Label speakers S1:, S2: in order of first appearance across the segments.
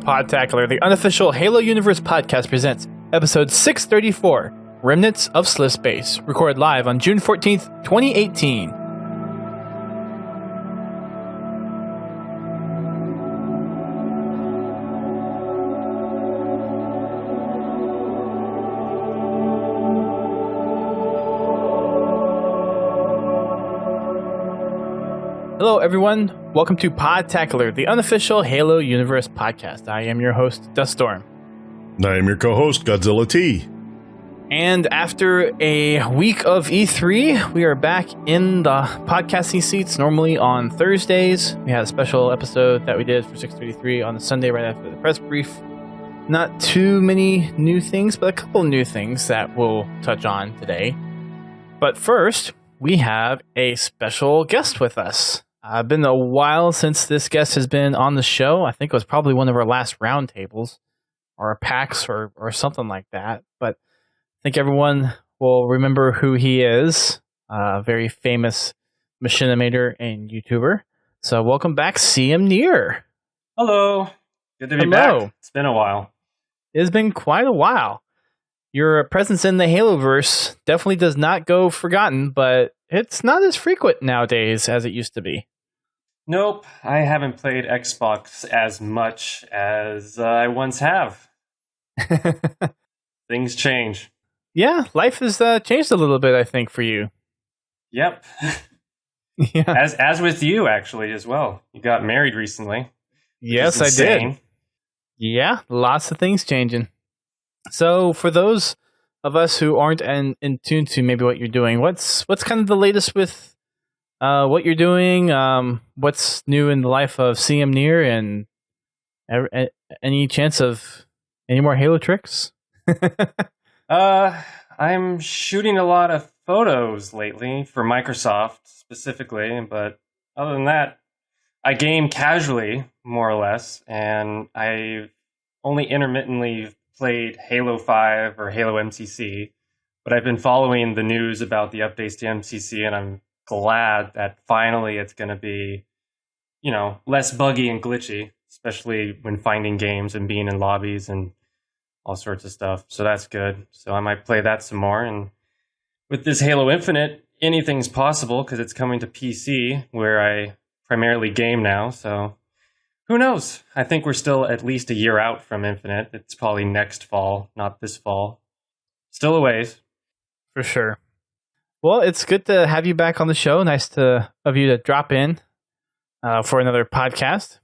S1: Podtacular, the unofficial Halo Universe podcast, presents episode 634, Remnants of Slipspace, recorded live on June 14th, 2018. Hello, everyone. Welcome to Podtacular, the unofficial Halo Universe podcast. I am your host, Duststorm.
S2: I am your co-host, Godzilla T.
S1: And after a week of E3, we are back in the podcasting seats. Normally on Thursdays, we had a special episode that we did for 633 on the Sunday right after the press brief. Not too many new things, but a couple new things that we'll touch on today. But first, we have a special guest with us. It's been a while since this guest has been on the show. I think it was probably one of our last roundtables or a PAX or something like that. But I think everyone will remember who he is. A very famous machinimator and YouTuber. So welcome back, CMNeir.
S3: Hello. Good to be back. It's been a while.
S1: It's been quite a while. Your presence in the Haloverse definitely does not go forgotten, but it's not as frequent nowadays as it used to be.
S3: Nope, I haven't played Xbox as much as I once have. Things change.
S1: Yeah, life has changed a little bit, I think, for you.
S3: Yep. Yeah. As with you, actually, as well. You got married recently.
S1: Yes, I did. Yeah, lots of things changing. So, for those of us who aren't in tune to maybe what you're doing, what's kind of the latest with what you're doing? What's new in the life of CMNeir, and any chance of any more Halo tricks?
S3: I'm shooting a lot of photos lately for Microsoft specifically, but other than that, I game casually, more or less, and I only intermittently played Halo 5 or Halo MCC, but I've been following the news about the updates to MCC, and I'm glad that finally it's going to be, less buggy and glitchy, especially when finding games and being in lobbies and all sorts of stuff. So that's good. So I might play that some more. And with this Halo Infinite, anything's possible because it's coming to PC, where I primarily game now. So who knows? I think we're still at least a year out from Infinite. It's probably next fall, not this fall. Still a ways.
S1: For sure. Well, it's good to have you back on the show. Nice of you to drop in for another podcast.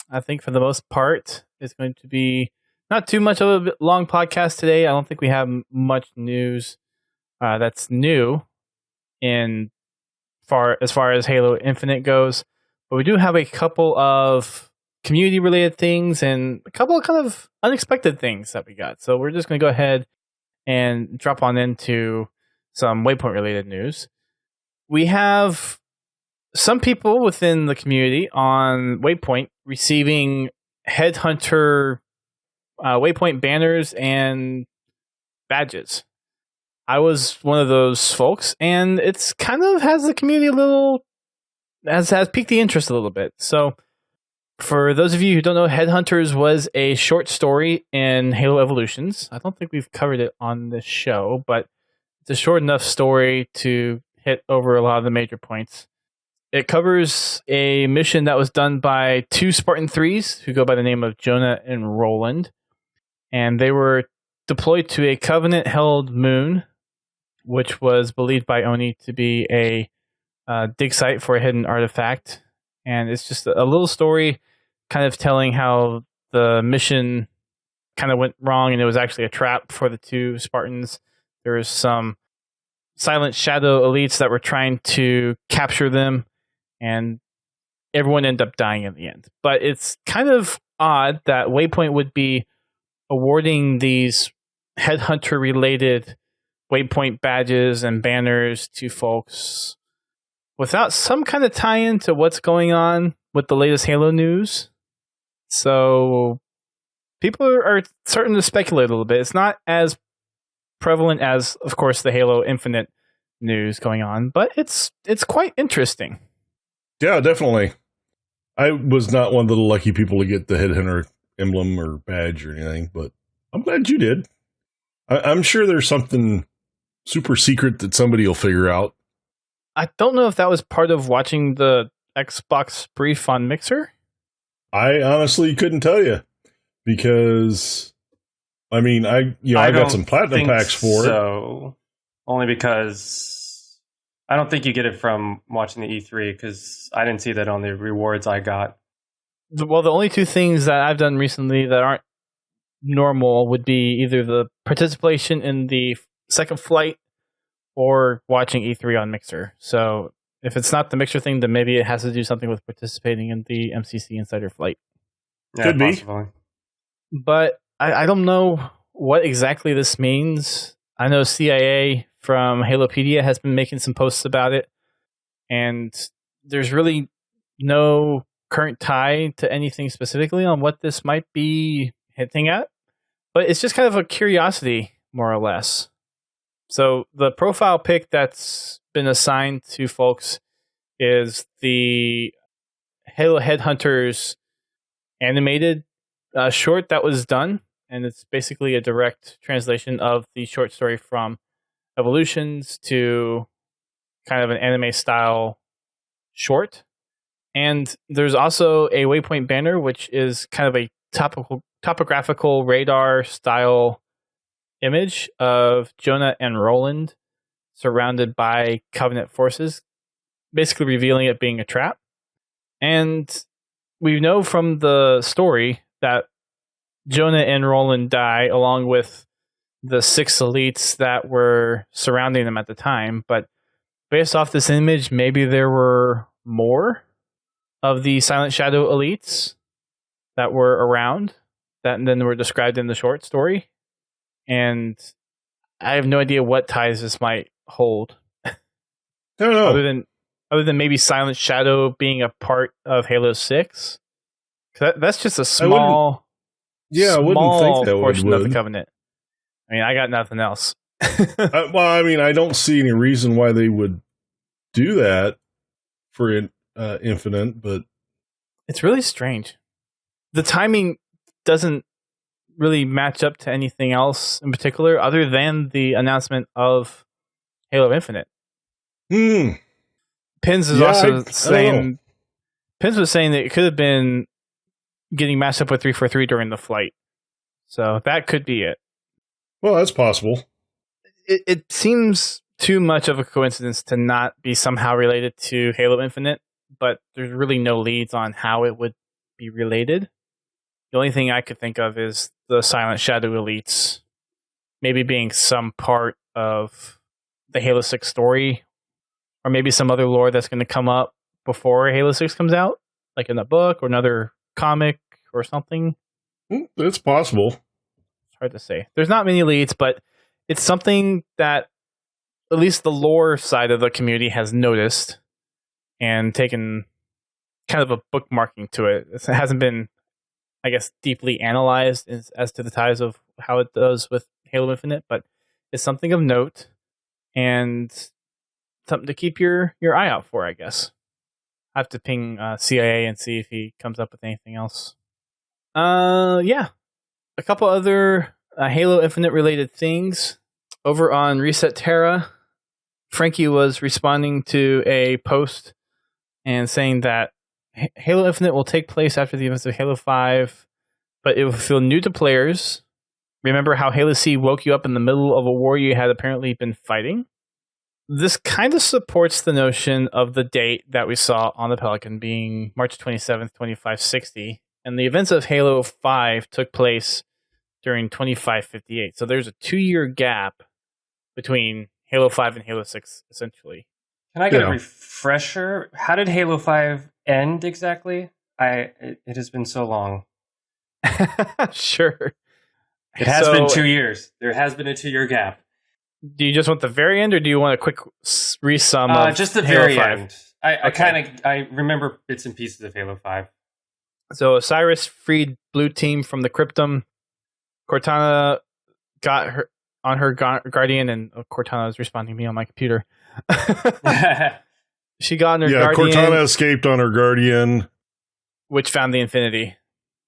S1: I think for the most part, it's going to be not too much of a long podcast today. I don't think we have much news that's new as far as Halo Infinite goes. But we do have a couple of community-related things and a couple of kind of unexpected things that we got. So we're just going to go ahead and drop on into some Waypoint-related news. We have some people within the community on Waypoint receiving Headhunter Waypoint banners and badges. I was one of those folks, and it's kind of has the community has piqued the interest a little bit. So for those of you who don't know, Headhunters was a short story in Halo Evolutions. I don't think we've covered it on this show, but it's a short enough story to hit over a lot of the major points. It covers a mission that was done by two Spartan 3s who go by the name of Jonah and Roland. And they were deployed to a Covenant-held moon, which was believed by Oni to be a dig site for a hidden artifact. And it's just a little story kind of telling how the mission kind of went wrong, and it was actually a trap for the two Spartans. There was some silent shadow elites that were trying to capture them, and everyone ended up dying in the end. But it's kind of odd that Waypoint would be awarding these Headhunter-related Waypoint badges and banners to folks without some kind of tie-in to what's going on with the latest Halo news. So people are starting to speculate a little bit. It's not as prevalent as, of course, the Halo Infinite news going on, but it's quite interesting.
S2: Yeah, definitely. I was not one of the lucky people to get the Headhunter emblem or badge or anything, but I'm glad you did. I'm sure there's something super secret that somebody will figure out.
S1: I don't know if that was part of watching the Xbox brief on Mixer.
S2: I honestly couldn't tell you because, I mean, I got some platinum packs for it.
S3: So only because I don't think you get it from watching the E3 because I didn't see that on the rewards I got.
S1: Well, the only two things that I've done recently that aren't normal would be either the participation in the second flight or watching E3 on Mixer. So if it's not the Mixer thing, then maybe it has to do something with participating in the MCC Insider flight.
S3: Yeah,
S2: Could be.
S3: possibly.
S1: But I don't know what exactly this means. I know CIA from Halopedia has been making some posts about it, and there's really no current tie to anything specifically on what this might be hinting at. But it's just kind of a curiosity, more or less. So the profile pic that's been assigned to folks is the Halo Headhunters animated short that was done, and it's basically a direct translation of the short story from Evolutions to kind of an anime style short. And there's also a waypoint banner, which is kind of a topographical radar style image of Jonah and Roland surrounded by Covenant forces, basically revealing it being a trap. And we know from the story that Jonah and Roland die along with the 6 elites that were surrounding them at the time. But based off this image, maybe there were more of the Silent Shadow elites that were around that then were described in the short story. And I have no idea what ties this might hold.
S2: I don't know.
S1: Other than maybe Silent Shadow being a part of Halo 6. That's just a small
S2: I wouldn't think that
S1: portion of the
S2: would.
S1: Covenant. I mean, I got nothing else.
S2: Well, I mean, I don't see any reason why they would do that for Infinite, but
S1: It's really strange. The timing doesn't really match up to anything else in particular other than the announcement of Halo Infinite. Pins is also saying Pins was saying that it could have been getting matched up with 343 during the flight. So that could be it.
S2: Well, that's possible.
S1: It seems too much of a coincidence to not be somehow related to Halo Infinite, but there's really no leads on how it would be related. The only thing I could think of is the Silent Shadow elites maybe being some part of the Halo 6 story, or maybe some other lore that's going to come up before Halo 6 comes out, like in a book or another comic or something.
S2: It's possible.
S1: It's hard to say. There's not many leads, but it's something that at least the lore side of the community has noticed and taken kind of a bookmarking to it. It hasn't been, I guess, deeply analyzed as to the ties of how it does with Halo Infinite, but it's something of note and something to keep your eye out for, I guess. I have to ping CIA and see if he comes up with anything else. Yeah. A couple other Halo Infinite related things. Over on Reset Terra, Frankie was responding to a post and saying that Halo Infinite will take place after the events of Halo 5, but it will feel new to players. Remember how Halo C woke you up in the middle of a war you had apparently been fighting? This kind of supports the notion of the date that we saw on the Pelican being March 27th, 2560, and the events of Halo 5 took place during 2558. So there's a 2-year gap between Halo 5 and Halo 6, essentially.
S3: Can I get a refresher? How did Halo 5 end exactly? It has been so long.
S1: Sure.
S3: It has been 2 years. There has been a 2-year gap.
S1: Do you just want the very end, or do you want a quick resum of
S3: just the
S1: Halo
S3: very
S1: 5?
S3: end. I remember bits and pieces of Halo 5.
S1: So Osiris freed Blue Team from the Cryptum. Cortana got her on her Guardian, and Cortana is responding to me on my computer. She got on her Guardian.
S2: Cortana escaped on her Guardian,
S1: which found the Infinity.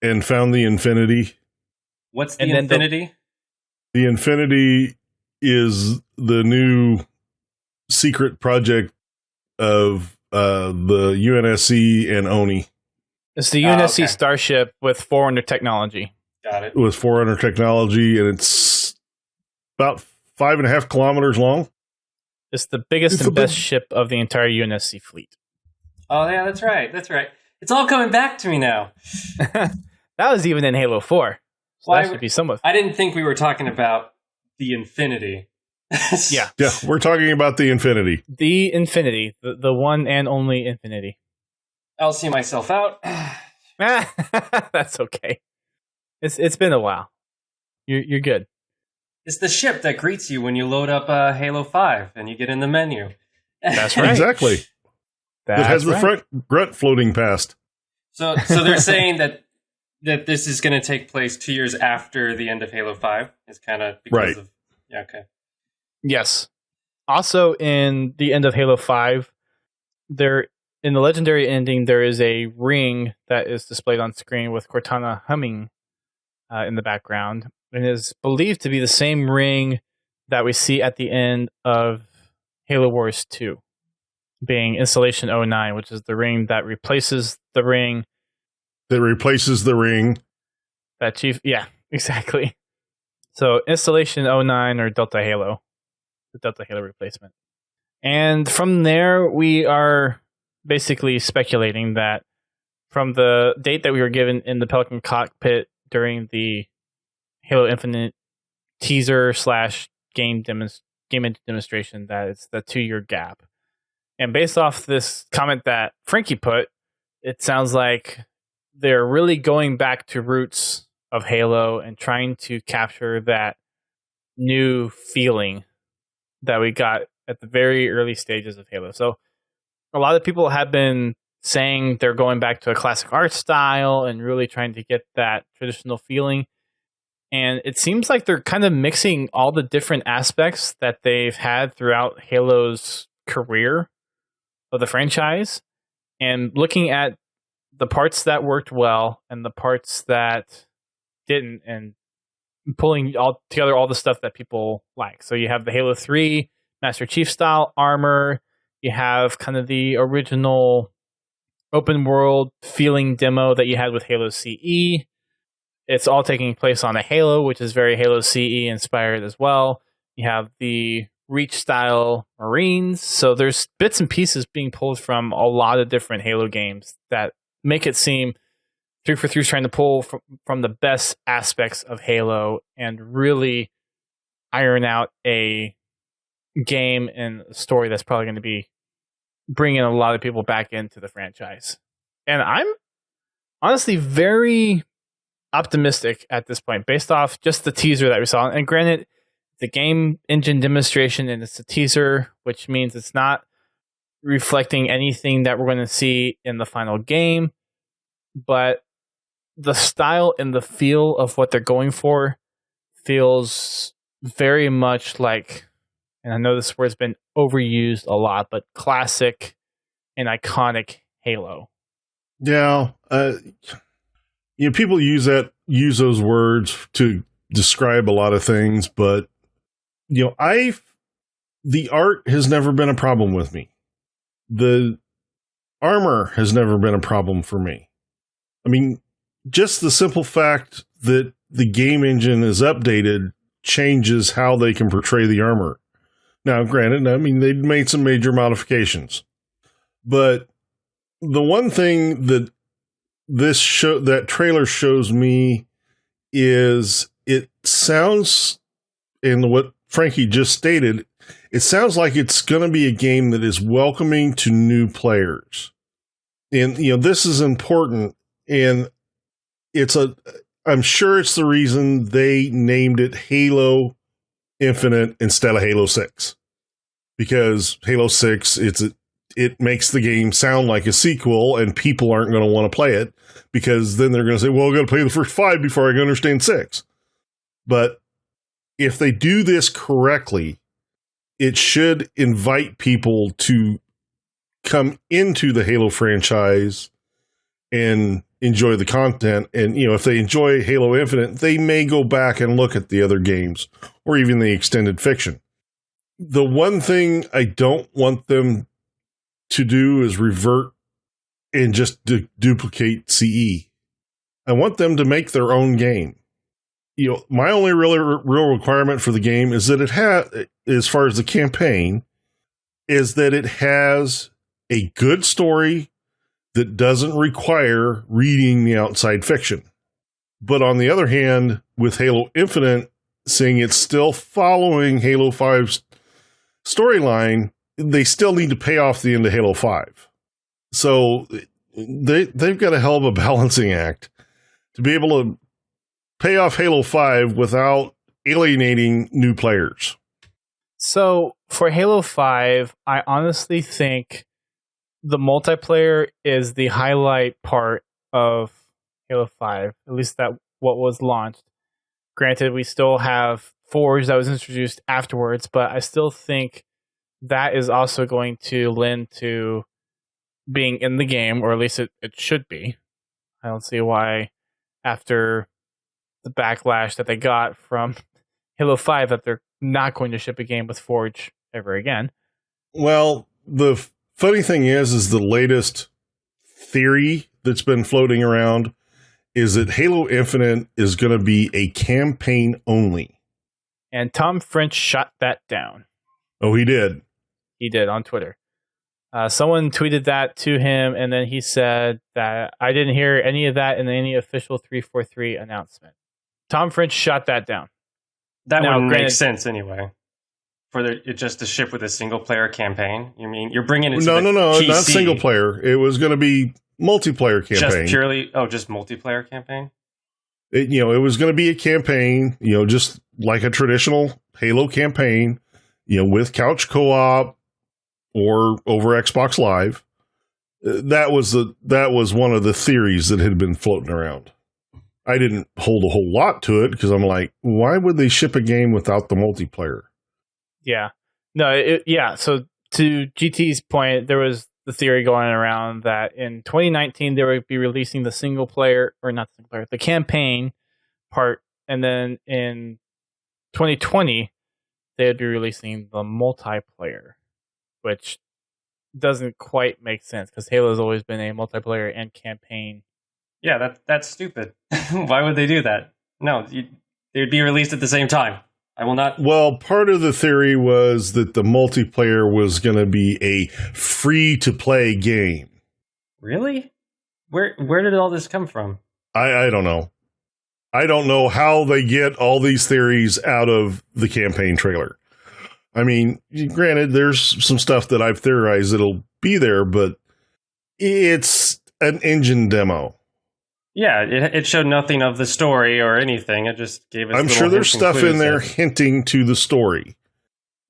S2: and found the Infinity.
S3: What's the Infinity?
S2: The Infinity is the new secret project of the UNSC and ONI.
S1: It's the UNSC Starship with Forerunner technology.
S3: Got it.
S2: With Forerunner technology, and it's about 5.5 kilometers long.
S1: It's the biggest and best ship of the entire UNSC fleet.
S3: Oh, yeah, that's right. That's right. It's all coming back to me now.
S1: That was even in Halo 4. So that should be somewhat.
S3: I didn't think we were talking about the Infinity.
S2: Yeah, we're talking about the Infinity.
S1: The Infinity. The one and only Infinity.
S3: I'll see myself out.
S1: That's okay. It's been a while. You're good.
S3: It's the ship that greets you when you load up Halo 5 and you get in the menu.
S1: That's right.
S2: Exactly. It has the front grunt floating past.
S3: So they're saying that this is going to take place 2 years after the end of Halo 5. It's kind of because of... Yeah, okay.
S1: Yes. Also, in the end of Halo 5, in the legendary ending, there is a ring that is displayed on screen with Cortana humming in the background. And it is believed to be the same ring that we see at the end of Halo Wars 2, being Installation 09, which is the ring that replaces the ring.
S2: That replaces the ring.
S1: That Chief... Yeah, exactly. So, Installation 09 or Delta Halo. The Delta Halo replacement. And from there, we are basically speculating that from the date that we were given in the Pelican cockpit during the Halo Infinite teaser / game demonstration, that it's the 2-year gap. And based off this comment that Frankie put, it sounds like they're really going back to roots of Halo and trying to capture that new feeling that we got at the very early stages of Halo. So a lot of people have been saying they're going back to a classic art style and really trying to get that traditional feeling. And it seems like they're kind of mixing all the different aspects that they've had throughout Halo's career of the franchise and looking at the parts that worked well and the parts that didn't, and pulling all together all the stuff that people like. So you have the Halo 3 Master Chief style armor. You have kind of the original open world feeling demo that you had with Halo CE. It's all taking place on a Halo, which is very Halo CE inspired as well. You have the Reach style Marines. So there's bits and pieces being pulled from a lot of different Halo games that make it seem 343 is trying to pull from the best aspects of Halo and really iron out a game and a story that's probably going to be bringing a lot of people back into the franchise. And I'm honestly very optimistic at this point based off just the teaser that we saw. And granted, the game engine demonstration and it's a teaser, which means it's not reflecting anything that we're going to see in the final game, but the style and the feel of what they're going for feels very much like, and I know this word's been overused a lot, but classic and iconic Halo.
S2: Yeah. People use those words to describe a lot of things, but the art has never been a problem with me. The armor has never been a problem for me. I mean, just the simple fact that the game engine is updated changes how they can portray the armor. Now, granted, I mean, they've made some major modifications, but the one thing that that trailer shows me is it sounds, and what Frankie just stated, it sounds like it's going to be a game that is welcoming to new players. And, this is important. And I'm sure it's the reason they named it Halo Infinite instead of Halo 6. Because Halo 6, it makes the game sound like a sequel and people aren't going to want to play it because then they're going to say, well, I've got to play the first 5 before I can understand 6. But if they do this correctly, it should invite people to come into the Halo franchise and enjoy the content. And, if they enjoy Halo Infinite, they may go back and look at the other games or even the extended fiction. The one thing I don't want them to do is revert and just duplicate CE. I want them to make their own game. My only real requirement for the game is that it has, as far as the campaign, is that it has a good story that doesn't require reading the outside fiction. But on the other hand, with Halo Infinite, seeing it's still following Halo 5's storyline, they still need to pay off the end of Halo 5. So they've got a hell of a balancing act to be able to pay off Halo 5 without alienating new players.
S1: So for Halo 5, I honestly think the multiplayer is the highlight part of Halo 5, at least that what was launched. Granted, we still have Forge that was introduced afterwards, but I still think that is also going to lend to being in the game, or at least it should be. I don't see why, after the backlash that they got from Halo 5, that they're not going to ship a game with Forge ever again.
S2: Well, the funny thing is the latest theory that's been floating around is that Halo Infinite is going to be a campaign only.
S1: And Tom French shot that down.
S2: Oh, he did?
S1: He did, on Twitter. Someone tweeted that to him, and then he said that I didn't hear any of that in any official 343 announcement. Tom French shot that down.
S3: That wouldn't make sense anyway. For it just to ship with a single player campaign? You mean you're bringing it to
S2: No,
S3: PC.
S2: not single player. It was going to be multiplayer campaign.
S3: Just multiplayer campaign?
S2: It was going to be a campaign, just like a traditional Halo campaign, with couch co-op or over Xbox Live. That was one of the theories that had been floating around. I didn't hold a whole lot to it because I'm like, why would they ship a game without the multiplayer?
S1: Yeah. No, so to GT's point, there was the theory going around that in 2019 they would be releasing the single player, or not single player, the campaign part, and then in 2020 they would be releasing the multiplayer, which doesn't quite make sense because Halo's always been a multiplayer and campaign.
S3: Yeah, that's stupid. Why would they do that? No, they would be released at the same time. I will not.
S2: Well, part of the theory was that the multiplayer was going to be a free-to-play game.
S3: Really? Where did all this come from?
S2: I don't know. I don't know how they get all these theories out of the campaign trailer. I mean, granted, there's some stuff that I've theorized that'll be there, but it's an engine demo.
S3: Yeah, it showed nothing of the story or anything. It just gave us.
S2: I'm sure there's stuff in there hinting to the story,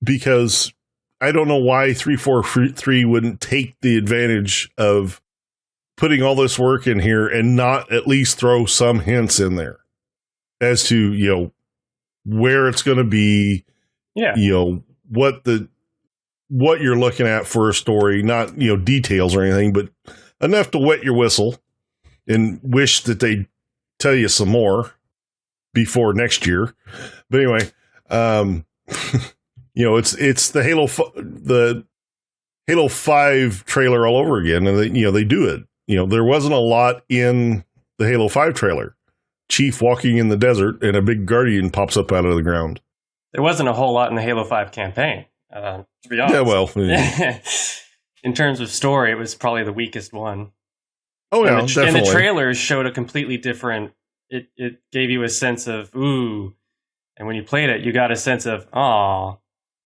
S2: because I don't know why 343 wouldn't take the advantage of putting all this work in here and not at least throw some hints in there as to where it's going to be.
S3: Yeah.
S2: What you're looking at for a story, not details or anything, but enough to wet your whistle. And wish that they'd tell you some more before next year. But anyway, it's the Halo 5 trailer all over again, and they do it. There wasn't a lot in the Halo 5 trailer. Chief walking in the desert, and a big Guardian pops up out of the ground.
S3: There wasn't a whole lot in the Halo 5 campaign, to be honest.
S2: Yeah, well, yeah.
S3: In terms of story, it was probably the weakest one.
S2: Oh, yeah, definitely.
S3: And the trailers showed a completely different. It gave you a sense of ooh, and when you played it, you got a sense of aw,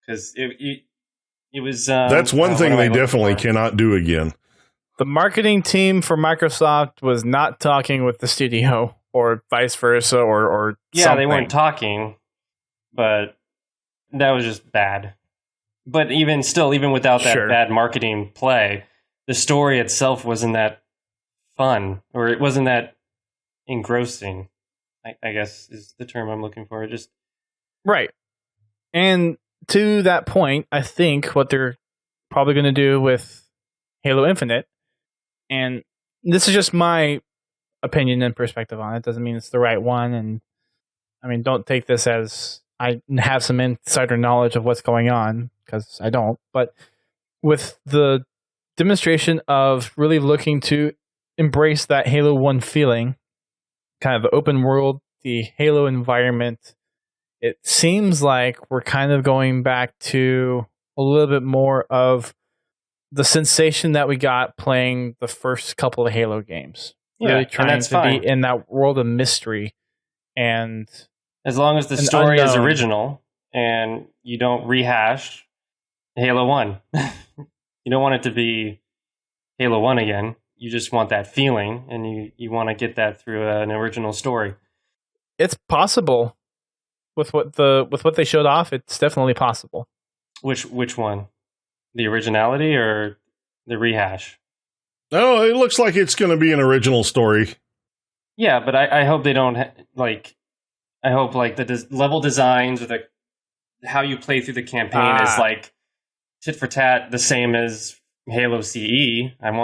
S3: because it was.
S2: That's one thing they definitely cannot do again.
S1: The marketing team for Microsoft was not talking with the studio, or vice versa, or
S3: yeah,
S1: something.
S3: They weren't talking, but that was just bad. But even without that bad marketing play, the story itself wasn't that fun, or it wasn't that engrossing, I guess is the term I'm looking for. Just
S1: right. And to that point, I think what they're probably going to do with Halo Infinite, and this is just my opinion and perspective on it. Doesn't mean it's the right one. And I mean, don't take this as I have some insider knowledge of what's going on, because I don't. But with the demonstration of really looking to embrace that Halo 1 feeling, kind of the open world, the Halo environment, it seems like we're kind of going back to a little bit more of the sensation that we got playing the first couple of Halo games. Really trying to be in that world of mystery. And
S3: as long as the story is original and you don't rehash Halo 1. You don't want it to be Halo 1 again. You just want that feeling, and you want to get that through an original story.
S1: It's possible. With what they showed off, it's definitely possible.
S3: Which one? The originality or the rehash?
S2: Oh, it looks like it's going to be an original story.
S3: Yeah, but I hope they don't I hope the level designs or how you play through the campaign is like tit for tat the same as Halo CE. I'm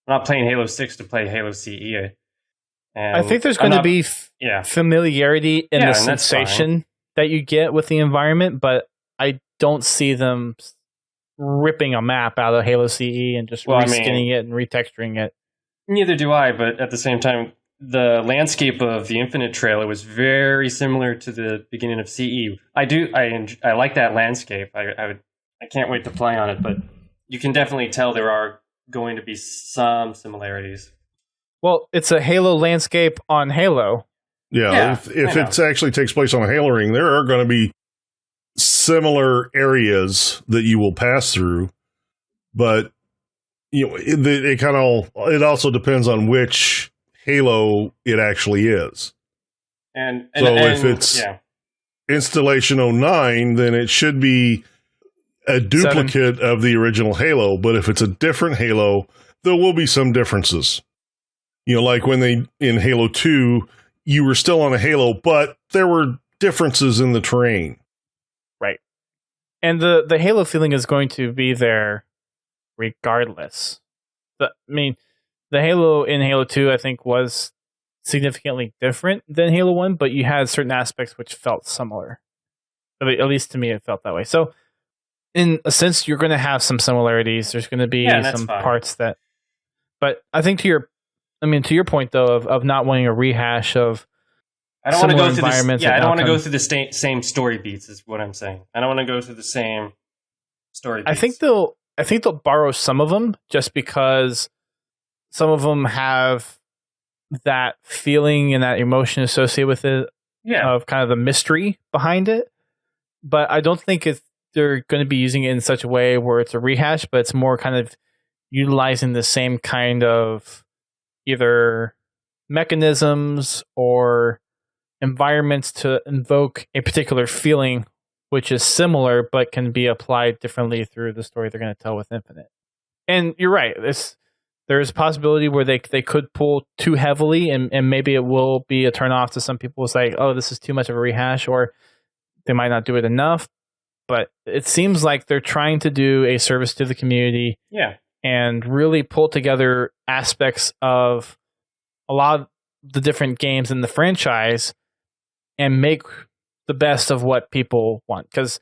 S3: not playing Halo 6 to play Halo CE.
S1: I think there's going to be familiarity in the sensation that you get with the environment, but I don't see them ripping a map out of Halo CE and just reskinning it and retexturing it.
S3: Neither do I, but at the same time, the landscape of the Infinite trailer was very similar to the beginning of CE. I like that landscape. I can't wait to play on it, but you can definitely tell there are going to be some similarities.
S1: Well, it's a Halo landscape on Halo.
S2: Yeah, if it actually takes place on a Halo ring, there are going to be similar areas that you will pass through, but it also depends on which Halo it actually is. And if it's Installation 09, then it should be a duplicate of the original Halo. But if it's a different Halo, there will be some differences. Like when in Halo 2, you were still on a Halo, but there were differences in the terrain.
S1: Right. And the Halo feeling is going to be there regardless. The Halo in Halo 2, I think, was significantly different than Halo 1, but you had certain aspects which felt similar. At least to me, it felt that way. So, in a sense, you're going to have some similarities. There's going to be some parts that... But I think to your point, though, of not wanting a rehash of
S3: I don't want to go through I don't want to go through the same story beats, is what I'm saying. I don't want to go through the same story beats.
S1: I think they'll borrow some of them just because some of them have that feeling and that emotion associated with it of kind of the mystery behind it. But I don't think they're going to be using it in such a way where it's a rehash, but it's more kind of utilizing the same kind of either mechanisms or environments to invoke a particular feeling which is similar but can be applied differently through the story they're going to tell with Infinite. And you're right, there's a possibility where they could pull too heavily and maybe it will be a turnoff to some people. It's like, oh, this is too much of a rehash, or they might not do it enough. But it seems like they're trying to do a service to the community and really pull together aspects of a lot of the different games in the franchise and make the best of what people want. Because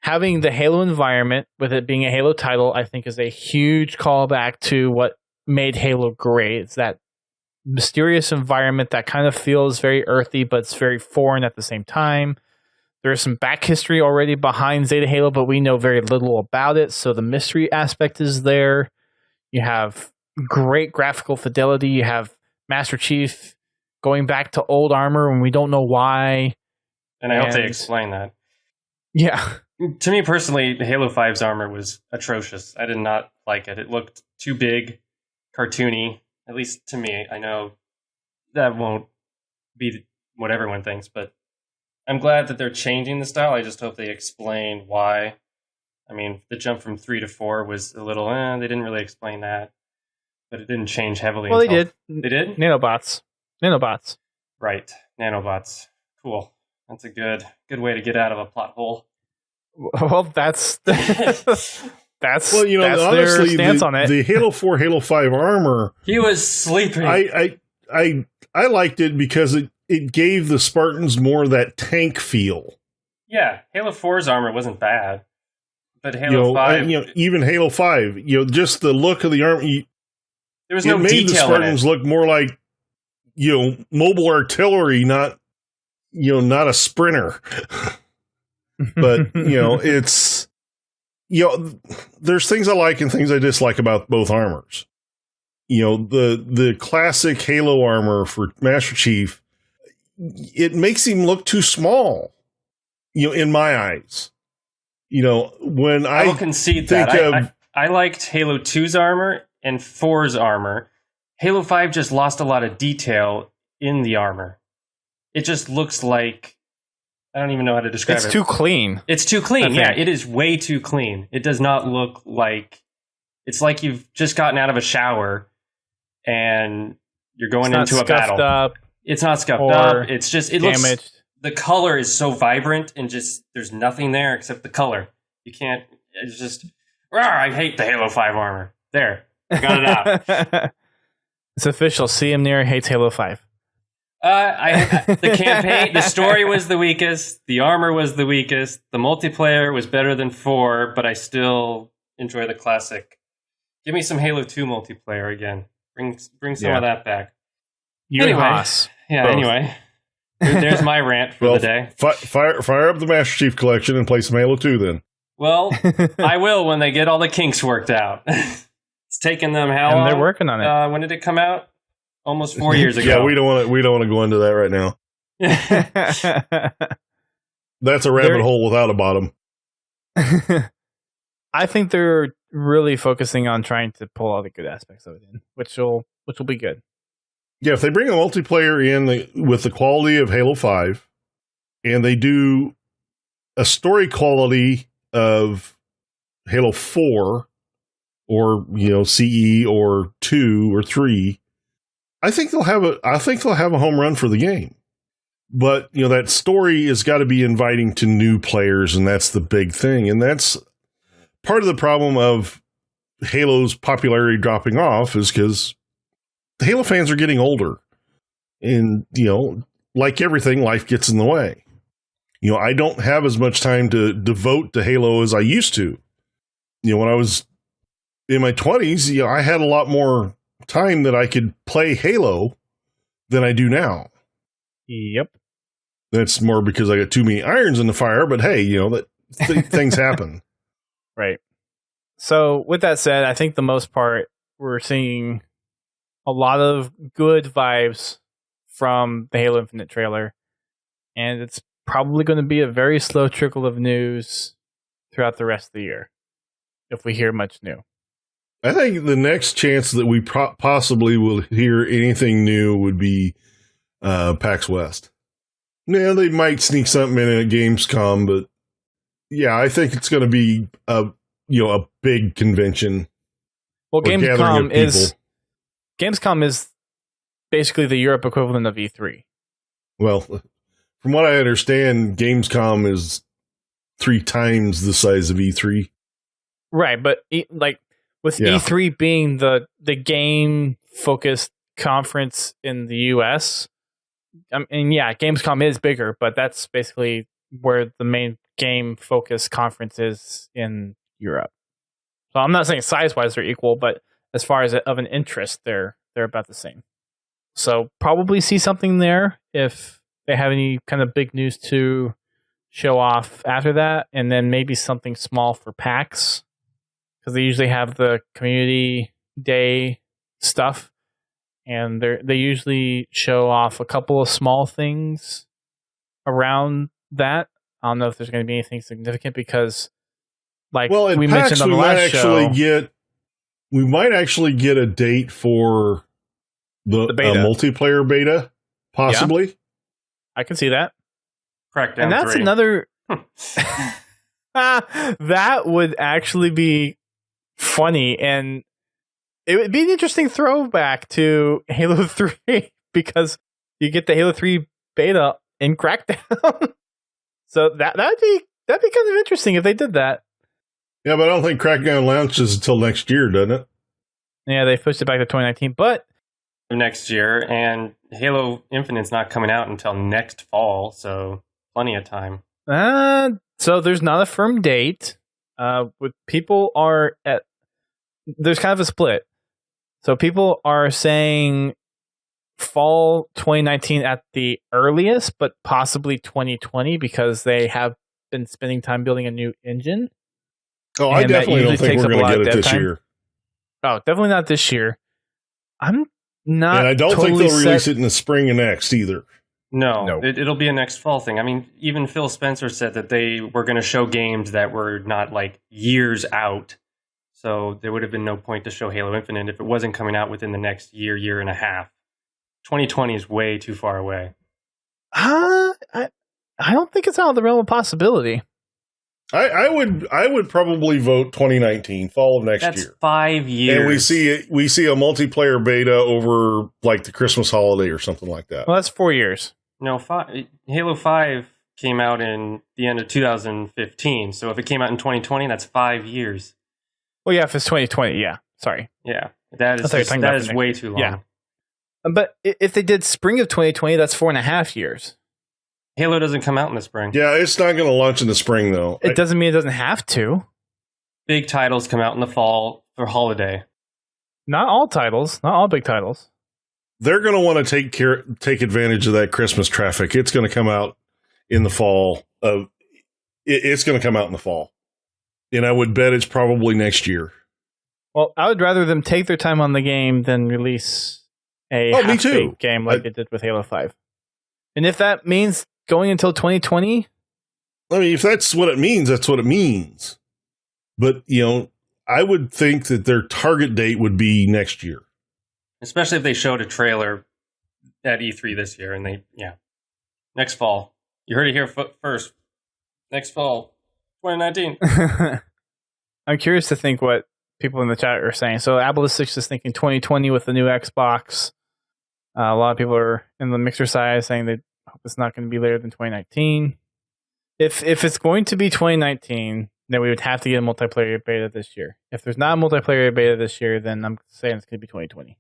S1: having the Halo environment, with it being a Halo title, I think is a huge callback to what made Halo great. It's that mysterious environment that kind of feels very earthy, but it's very foreign at the same time. There's some back history already behind Zeta Halo, but we know very little about it, so the mystery aspect is there. You have great graphical fidelity. You have Master Chief going back to old armor when we don't know why.
S3: And I hope they explain that.
S1: Yeah.
S3: To me personally, Halo 5's armor was atrocious. I did not like it. It looked too big, cartoony, at least to me. I know that won't be what everyone thinks, but I'm glad that they're changing the style. I just hope they explain why. I mean, the jump from 3 to 4 was a little, they didn't really explain that. But it didn't change heavily.
S1: Well, they did.
S3: They did?
S1: Nanobots.
S3: Right. Nanobots. Cool. That's a good way to get out of a plot hole.
S1: Well, that's That's
S2: Well, you know,
S1: that's
S2: honestly,
S1: their stance on it.
S2: the Halo 4, Halo 5 armor,
S3: He was sleeping.
S2: I liked it because it gave the Spartans more of that tank feel.
S3: Yeah, Halo 4's armor wasn't bad, but Halo
S2: You know,
S3: 5,
S2: even Halo 5, you know, just the look of the armor,
S3: there was
S2: it
S3: no
S2: made the
S3: detail in
S2: Spartans
S3: it.
S2: look more like, you know, mobile artillery, not a sprinter. But, you know, it's, you know, there's things I like and things I dislike about both armors. You know, the classic Halo armor for Master Chief, it makes him look too small, you know, in my eyes. You know, when
S3: I will concede that. I liked Halo 2's armor and 4's armor. Halo 5 just lost a lot of detail in the armor. It just looks like, I don't even know how to describe it.
S1: It's too clean.
S3: It's too clean. Yeah, it is way too clean. It does not look like, it's like you've just gotten out of a shower and you're going into a battle.
S1: Up
S3: it's not scuffed up. It's just, it
S1: damaged.
S3: looks, the color is so vibrant and just, there's nothing there except the color. You can't, it's just, I hate the Halo 5 armor. There, I got it out.
S1: It's official. CMNeir hates Halo 5.
S3: The campaign, the story was the weakest. The armor was the weakest. The multiplayer was better than 4, but I still enjoy the classic. Give me some Halo 2 multiplayer again. Bring some of that back.
S1: Haas.
S3: Yeah.
S1: Both.
S3: Anyway, there's my rant for the day.
S2: Fire up the Master Chief Collection and play some Halo 2 then.
S3: Well, I will when they get all the kinks worked out. It's taken them how long?
S1: And they're working on it.
S3: When did it come out? Almost 4 years ago.
S2: Yeah, we don't want to go into that right now. That's a rabbit hole without a bottom.
S1: I think they're really focusing on trying to pull all the good aspects of it in, which will be good.
S2: Yeah, if they bring a multiplayer in with the quality of Halo 5, and they do a story quality of Halo 4, or you know, CE or 2 or 3, I think they'll have a home run for the game. But you know, that story has got to be inviting to new players, and that's the big thing. And that's part of the problem of Halo's popularity dropping off, is because the Halo fans are getting older. And, you know, like everything, life gets in the way. You know, I don't have as much time to devote to Halo as I used to. You know, when I was in my 20s, you know, I had a lot more time that I could play Halo than I do now.
S1: Yep.
S2: That's more because I got too many irons in the fire, but hey, you know, things happen.
S1: Right. So with that said, I think the most part, we're seeing a lot of good vibes from the Halo Infinite trailer, and it's probably going to be a very slow trickle of news throughout the rest of the year, if we hear much new.
S2: I think the next chance that we possibly will hear anything new would be PAX West. Yeah, they might sneak something in at Gamescom, but yeah, I think it's going to be a big convention.
S1: Well, Gamescom is basically the Europe equivalent of E3.
S2: Well, from what I understand, Gamescom is 3 times the size of E3.
S1: Right, but E3 being the game focused conference in the US, I mean, yeah, Gamescom is bigger, but that's basically where the main game focused conference is in Europe. So I'm not saying size wise they're equal, but as far as of an interest, they're about the same. So probably see something there if they have any kind of big news to show off after that, and then maybe something small for PAX, because they usually have the community day stuff, and they usually show off a couple of small things around that. I don't know if there's going to be anything significant, because we mentioned on the last show,
S2: we might actually get a date for the beta. Multiplayer beta, possibly.
S1: Yeah, I can see that.
S3: Crackdown
S1: and that's
S3: 3.
S1: Another. That would actually be funny, and it would be an interesting throwback to Halo 3, because you get the Halo 3 beta in Crackdown. So that'd be kind of interesting if they did that.
S2: Yeah, but I don't think Crackdown launches until next year, doesn't it?
S1: Yeah, they pushed it back to 2019, but
S3: next year, and Halo Infinite's not coming out until next fall, so plenty of time.
S1: So there's not a firm date. People are at there's kind of a split. So people are saying fall 2019 at the earliest, but possibly 2020 because they have been spending time building a new engine.
S2: Oh, I definitely don't think we're going to get it this year.
S1: Oh, definitely not this year. I'm not.
S2: And I don't think they'll release it in the spring of next either.
S3: No. It'll be a next fall thing. I mean, even Phil Spencer said that they were going to show games that were not like years out. So there would have been no point to show Halo Infinite if it wasn't coming out within the next year and a half. 2020 is way too far away.
S1: I don't think it's out of the realm of possibility.
S2: I would probably vote 2019, fall of next year.
S3: That's 5 years.
S2: And we see a multiplayer beta over like the Christmas holiday or something like that.
S1: Well, that's 4 years.
S3: No, Halo 5 came out in the end of 2015. So if it came out in 2020, that's 5 years.
S1: Well, yeah, if it's 2020, yeah. Sorry.
S3: Yeah, that is way too long.
S1: Yeah. But if they did spring of 2020, that's 4.5 years.
S3: Halo doesn't come out in the spring.
S2: Yeah, it's not going to launch in the spring, though.
S1: It doesn't mean it doesn't have to.
S3: Big titles come out in the fall for
S1: Not all titles. Not all big titles.
S2: They're going to want to take advantage of that Christmas traffic. It's going to come out in the fall. It's going to come out in the fall. And I would bet it's probably next year.
S1: Well, I would rather them take their time on the game than release a half-baked game like they did with Halo 5. And if that means going until 2020?
S2: I mean, if that's what it means, that's what it means. But, I would think that their target date would be next year.
S3: Especially if they showed a trailer at E3 this year. And next fall. You heard it here first. Next fall, 2019.
S1: I'm curious to think what people in the chat are saying. So Ableist6 is thinking 2020 with the new Xbox. A lot of people are in the mixer side saying they hope it's not going to be later than 2019. If it's going to be 2019, then we would have to get a multiplayer beta this year. If there's not a multiplayer beta this year, then I'm saying it's going to be 2020.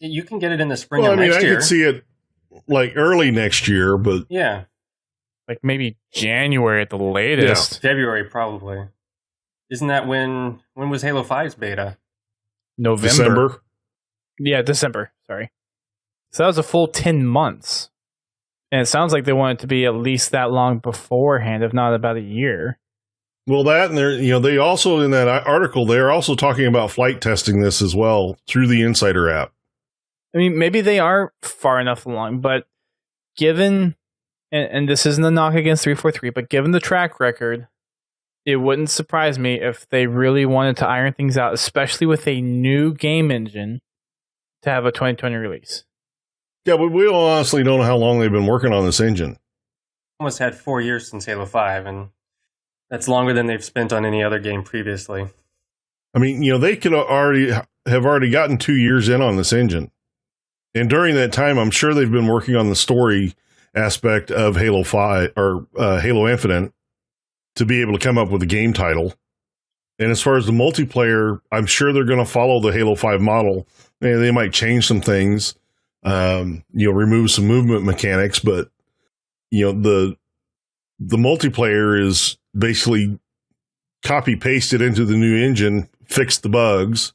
S3: You can get it in the spring of next year.
S2: I could see it like early next year, but
S3: yeah,
S1: like maybe January at the latest.
S3: Yeah. February probably. Isn't that when was Halo 5's beta?
S1: November.
S2: December?
S1: Yeah, December. Sorry. So that was a full 10 months. And it sounds like they want it to be at least that long beforehand, if not about a year.
S2: Well, that and they also in that article they're also talking about flight testing this as well through the Insider app.
S1: I mean, maybe they are far enough along, but given and this isn't a knock against 343, but given the track record, it wouldn't surprise me if they really wanted to iron things out, especially with a new game engine, to have a 2020 release.
S2: Yeah, but we honestly don't know how long they've been working on this engine.
S3: Almost had 4 years since Halo 5, and that's longer than they've spent on any other game previously.
S2: I mean, they could have already gotten 2 years in on this engine. And during that time, I'm sure they've been working on the story aspect of Halo 5 or Halo Infinite to be able to come up with a game title. And as far as the multiplayer, I'm sure they're going to follow the Halo 5 model. And they might change some things, remove some movement mechanics, but the multiplayer is basically copy pasted into the new engine, fix the bugs,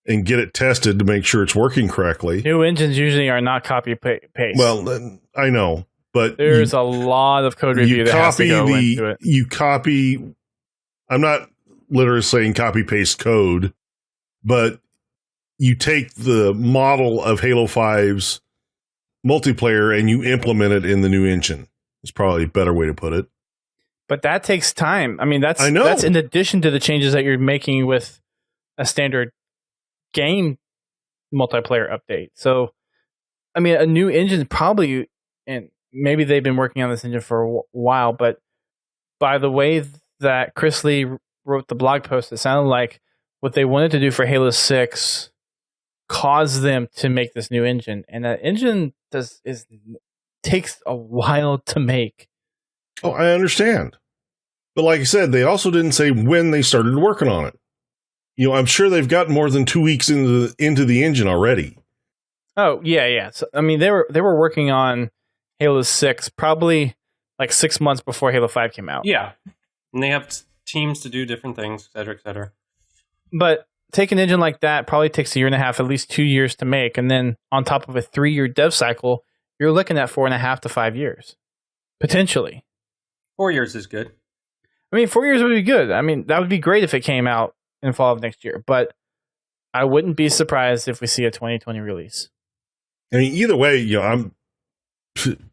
S2: and get it tested to make sure it's working correctly.
S1: New engines usually are not copy paste.
S2: Well, I know, but
S1: there's a lot of code review that has to go into it.
S2: You copy. I'm not literally saying copy paste code, but you take the model of Halo 5's multiplayer and you implement it in the new engine. It's probably a better way to put it.
S1: But that takes time. I mean, that's in addition to the changes that you're making with a standard game multiplayer update. So, I mean, a new engine probably, and maybe they've been working on this engine for a while, but by the way that Chris Lee wrote the blog post, it sounded like what they wanted to do for Halo 6 caused them to make this new engine. And that engine takes a while to make.
S2: Oh, I understand. But like I said, they also didn't say when they started working on it. I'm sure they've got more than 2 weeks into the engine already.
S1: Oh, yeah. So, I mean, they were working on Halo 6 probably like 6 months before Halo 5 came out.
S3: Yeah. And they have teams to do different things, et cetera, et cetera.
S1: But take an engine like that probably takes 1.5 years, at least 2 years to make. And then on top of a 3-year dev cycle, you're looking at 4.5 to 5 years. Potentially.
S3: 4 years is good.
S1: I mean, 4 years would be good. I mean, that would be great if it came out in fall of next year. But I wouldn't be surprised if we see a 2020 release.
S2: I mean, either way, it doesn't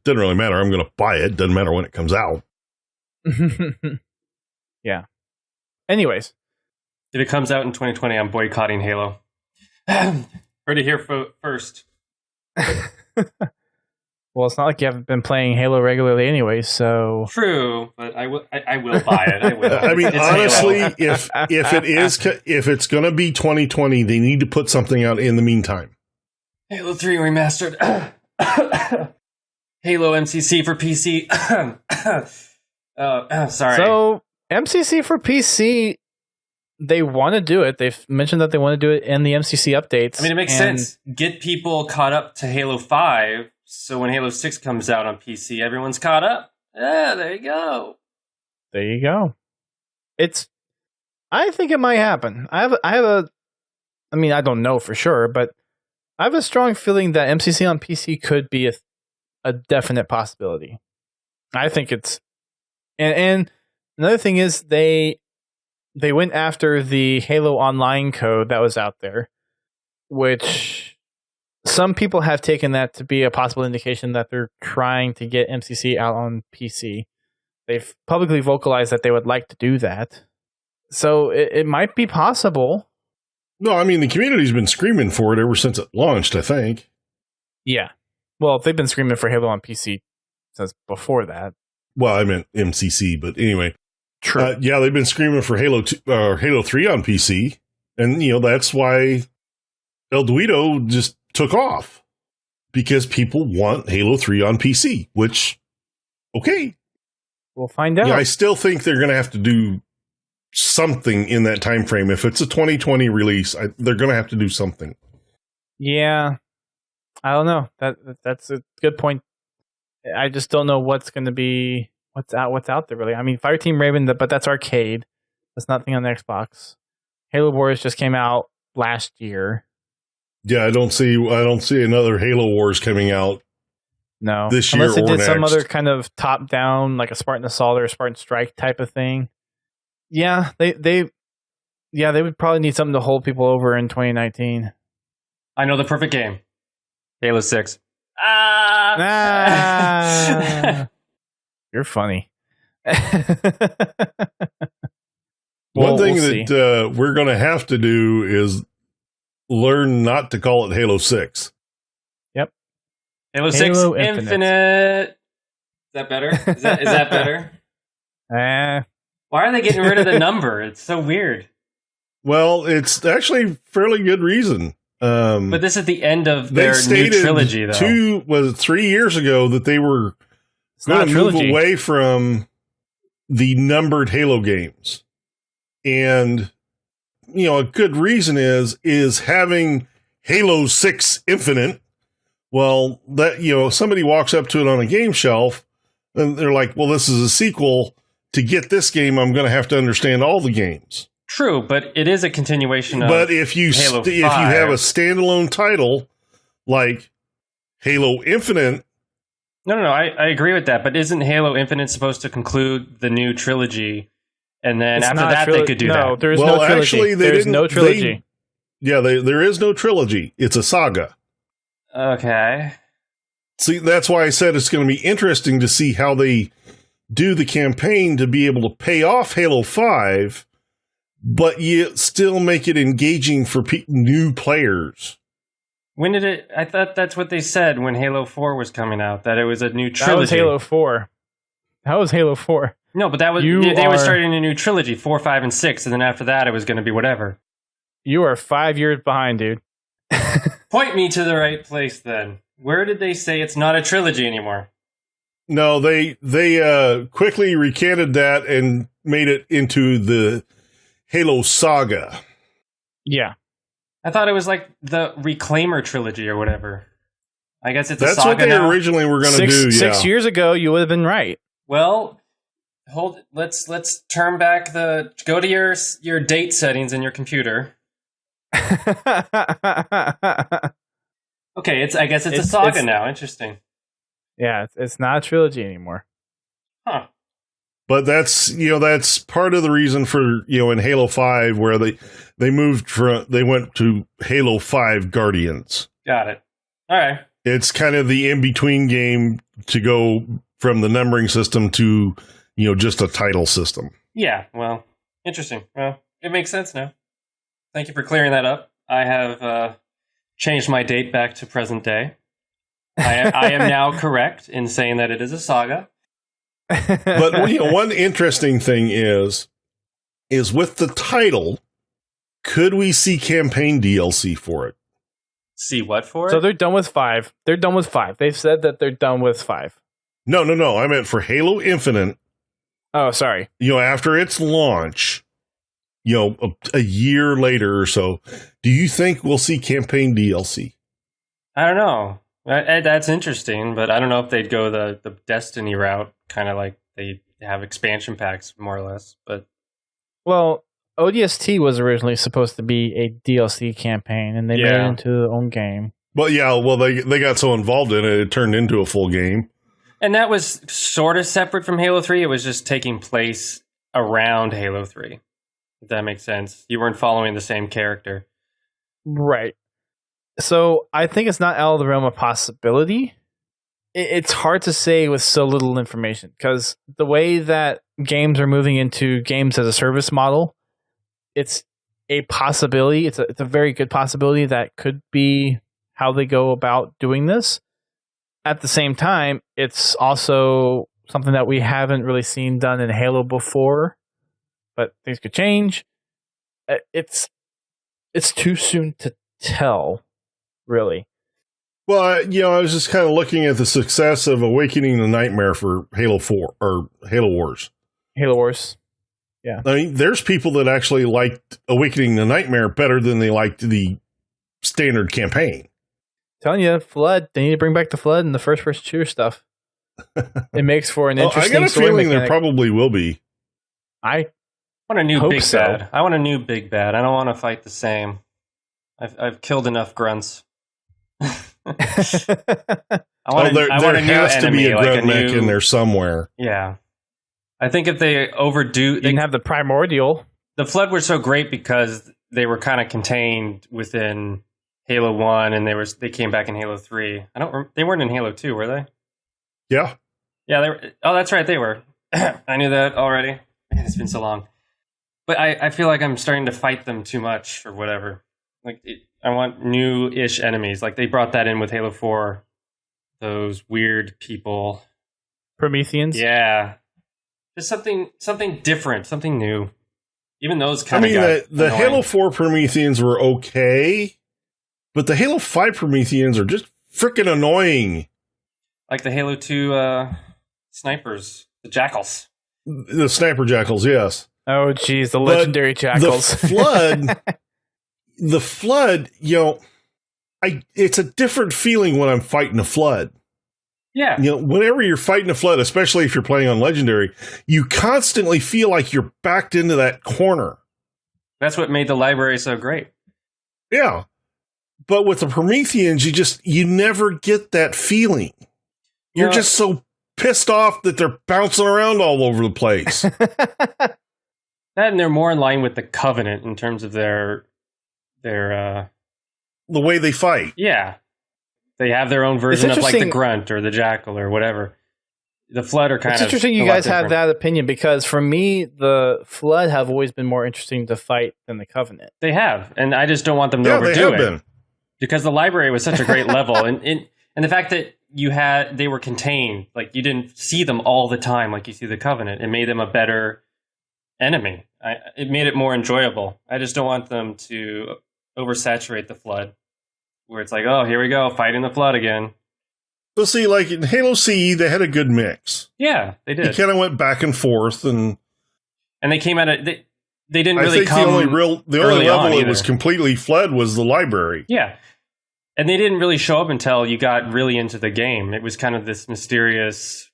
S2: really matter. I'm going to buy it. Doesn't matter when it comes out.
S1: Yeah. Anyways.
S3: If it comes out in 2020, I'm boycotting Halo. Heard it here first.
S1: Well, it's not like you haven't been playing Halo regularly anyway, so...
S3: True, but I will buy it. I will.
S2: I mean, honestly, if it's going to be 2020, they need to put something out in the meantime.
S3: Halo 3 remastered. Halo MCC for PC. Sorry.
S1: So, MCC for PC, they want to do it. They've mentioned that they want to do it in the MCC updates.
S3: I mean, it makes sense. Get people caught up to Halo 5, so when Halo 6 comes out on PC, everyone's caught up. Yeah, there you go.
S1: There you go. I think it might happen. I mean, I don't know for sure, but I have a strong feeling that MCC on PC could be a definite possibility. I think it's... And another thing is they went after the Halo Online code that was out there, which some people have taken that to be a possible indication that they're trying to get MCC out on PC. They've publicly vocalized that they would like to do that. So it might be possible.
S2: No, I mean, the community's been screaming for it ever since it launched, I think.
S1: Yeah. Well, they've been screaming for Halo on PC since before that.
S2: Well, I meant MCC, but anyway.
S1: True.
S2: Yeah, they've been screaming for Halo 3 on PC. And, that's why El Duito just took off. Because people want Halo 3 on PC, which, okay.
S1: We'll find out.
S2: Yeah, I still think they're going to have to do something in that time frame. If it's a 2020 release, they're going to have to do something.
S1: Yeah, I don't know. That's a good point. I just don't know what's going to be what's out there really. I mean, Fireteam Raven, but that's arcade. That's nothing on the Xbox. Halo Wars just came out last year.
S2: Yeah, I don't see another Halo Wars coming out.
S1: No,
S2: this year
S1: unless they
S2: or
S1: did
S2: next.
S1: some other kind of top down, like a Spartan Assault or a Spartan Strike type of thing. Yeah, they would probably need something to hold people over in 2019.
S3: I know the perfect game. Halo 6.
S1: You're funny.
S2: One thing that we're going to have to do is learn not to call it Halo 6.
S1: Yep.
S3: Halo 6 Infinite. Is that better? Is that better? Why are they getting rid of the number? It's so weird.
S2: Well, it's actually fairly good reason.
S3: But this is the end of their new trilogy, though.
S2: 3 years ago that they were going to move away from the numbered Halo games. And, a good reason is having Halo 6 Infinite. Well, that, somebody walks up to it on a game shelf and they're like, well, this is a sequel. To get this game, I'm going to have to understand all the games.
S3: True, but it is a continuation of
S2: But if you
S3: Halo 5.
S2: If you have a standalone title like Halo Infinite...
S3: No, I agree with that, but isn't Halo Infinite supposed to conclude the new trilogy? And then after that, they could do that.
S1: No, there's no trilogy.
S2: Actually,
S1: there's no trilogy.
S2: There is no trilogy. It's a saga.
S3: Okay.
S2: See, that's why I said it's going to be interesting to see how they do the campaign to be able to pay off Halo 5, but you still make it engaging for new players.
S3: When did it... I thought that's what they said when Halo 4 was coming out, that it was a new trilogy.
S1: That was Halo 4. That was Halo 4.
S3: No, but that was... They were starting a new trilogy, 4, 5, and 6, and then after that it was going to be whatever.
S1: You are 5 years behind, dude.
S3: Point me to the right place, then. Where did they say it's not a trilogy anymore?
S2: No, they quickly recanted that and made it into the Halo saga.
S1: Yeah.
S3: I thought it was like the Reclaimer trilogy or whatever. I guess it's a
S2: That's
S3: saga
S2: what they
S3: now.
S2: originally were going to do.
S1: 6 years ago, you would have been right.
S3: Well, let's turn back go to your date settings in your computer. Okay, I guess it's a saga now. Interesting.
S1: Yeah, it's not a trilogy anymore.
S3: Huh.
S2: But that's part of the reason for, in Halo 5 where they went to Halo 5 Guardians.
S3: Got it. All right.
S2: It's kind of the in-between game to go from the numbering system to, just a title system.
S3: Yeah, well, interesting. Well, it makes sense now. Thank you for clearing that up. I have changed my date back to present day. I am now correct in saying that it is a saga.
S2: But one interesting thing is with the title, could we see campaign DLC for it?
S3: See what for it?
S1: So they're done with 5. They're done with 5. They've said that they're done with 5.
S2: No. I meant for Halo Infinite.
S1: Oh, sorry.
S2: After its launch, a year later or so, do you think we'll see campaign DLC?
S3: I don't know. That's interesting, but I don't know if they'd go the Destiny route, kind of like they have expansion packs, more or less. But
S1: well, ODST was originally supposed to be a DLC campaign, and they made it into their own game.
S2: Well, they got so involved in it, it turned into a full game.
S3: And that was sort of separate from Halo 3. It was just taking place around Halo 3. If that makes sense. You weren't following the same character.
S1: Right. So I think it's not out of the realm of possibility. It's hard to say with so little information, because the way that games are moving into games as a service model, it's a possibility. It's a very good possibility that could be how they go about doing this. At the same time, it's also something that we haven't really seen done in Halo before, but things could change. It's too soon to tell, really.
S2: Well, I was just kind of looking at the success of Awakening the Nightmare for Halo 4 or Halo Wars.
S1: Halo Wars. Yeah.
S2: I mean, there's people that actually liked Awakening the Nightmare better than they liked the standard campaign.
S1: Telling you, Flood. They need to bring back the Flood and the first-person shooter stuff. It makes for an interesting
S2: I got a
S1: story
S2: feeling
S1: mechanic.
S2: there probably will be.
S1: I
S3: want a new
S1: hope
S3: big
S1: so.
S3: bad. I want a new big bad. I don't want to fight the same. I've killed enough grunts. I want
S2: there
S3: a new
S2: has
S3: enemy,
S2: to be a grunt mech
S3: new,
S2: in there somewhere.
S3: Yeah. I think if they overdo...
S1: You can have the Primordial.
S3: The Flood were so great because they were kind of contained within Halo 1, and they came back in Halo 3. They weren't in Halo 2, were they?
S2: Yeah.
S3: Yeah, they were. Oh, that's right, they were. I knew that already. Man, it's been so long. But I feel like I'm starting to fight them too much or whatever. I want new-ish enemies. Like they brought that in with Halo 4. Those weird people.
S1: Prometheans?
S3: Yeah. Just something different, something new. Even those kind of
S2: the Halo 4 Prometheans were okay, but the Halo 5 Prometheans are just freaking annoying.
S3: Like the Halo 2 snipers, the jackals.
S2: The sniper jackals, yes.
S1: Oh, geez, the legendary jackals.
S2: The Flood, it's a different feeling when I'm fighting a Flood.
S3: Yeah.
S2: Whenever you're fighting a Flood, especially if you're playing on Legendary, you constantly feel like you're backed into that corner.
S3: That's what made the library so great.
S2: Yeah. But with the Prometheans, you never get that feeling. You're just so pissed off that they're bouncing around all over the place.
S3: That, and they're more in line with the Covenant in terms of their the
S2: way they fight.
S3: Yeah. They have their own version of like the Grunt or the Jackal or whatever. The Flood are kind of...
S1: It's interesting you guys have that opinion, because for me, the Flood have always been more interesting to fight than the Covenant.
S3: They have, and I just don't want them to overdo it. Been. Because the library was such a great level, and the fact that they were contained, like you didn't see them all the time like you see the Covenant, it made them a better enemy. It made it more enjoyable. I just don't want them to oversaturate the Flood, where it's like, oh, here we go, fighting the Flood again.
S2: Well, see, like in Halo CE, they had a good mix.
S3: Yeah, they did.
S2: It kind of went back and forth, and
S3: they came at it. They didn't really
S2: I think
S3: come.
S2: the only level it was completely fled was the library.
S3: Yeah, and they didn't really show up until you got really into the game. It was kind of this mysterious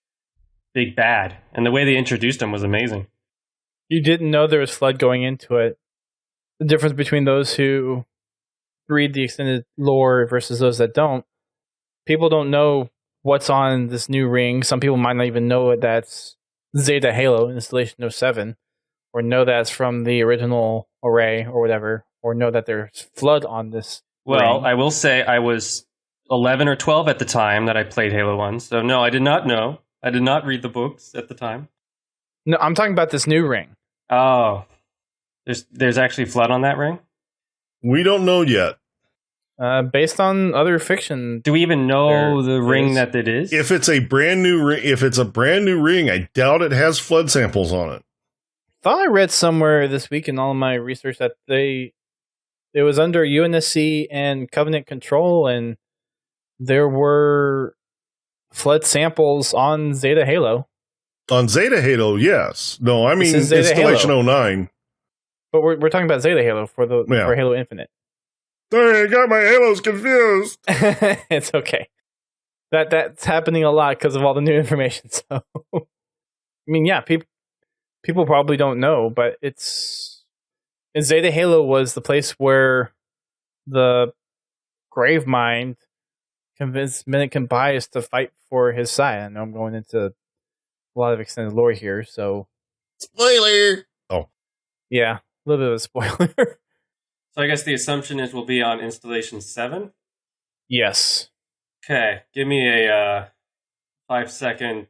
S3: big bad, and the way they introduced him was amazing.
S1: You didn't know there was flood going into it. The difference between those who read the extended lore versus those that don't. People don't know what's on this new ring. Some people might not even know that's Zeta Halo Installation 07, or know that's from the original array or whatever, or know that there's flood on this
S3: Well,
S1: ring.
S3: I will say I was 11 or 12 at the time that I played Halo 1, so no, I did not know. I did not read the books at the time.
S1: No, I'm talking about this new ring.
S3: Oh, there's actually flood on that ring?
S2: We don't know yet.
S1: Based on other fiction.
S3: Do we even know the ring that it is?
S2: If it's a brand new ring, I doubt it has flood samples on it.
S1: Thought I read somewhere this week in all of my research that it was under UNSC and Covenant control, and there were flood samples on Zeta Halo.
S2: On Zeta Halo, yes. No, I mean Installation 09.
S1: But we're talking about Zeta Halo for Halo Infinite.
S2: Sorry, I got my Halos confused.
S1: It's okay. That's happening a lot because of all the new information. So, I mean, yeah, people probably don't know, but Zeta Halo was the place where the Gravemind convinced Minikin Bias to fight for his side. I know I'm going into a lot of extended lore here, so
S2: spoiler. Oh,
S1: yeah, a little bit of a spoiler.
S3: So I guess the assumption is we'll be on Installation 7?
S1: Yes.
S3: Okay, give me a 5-second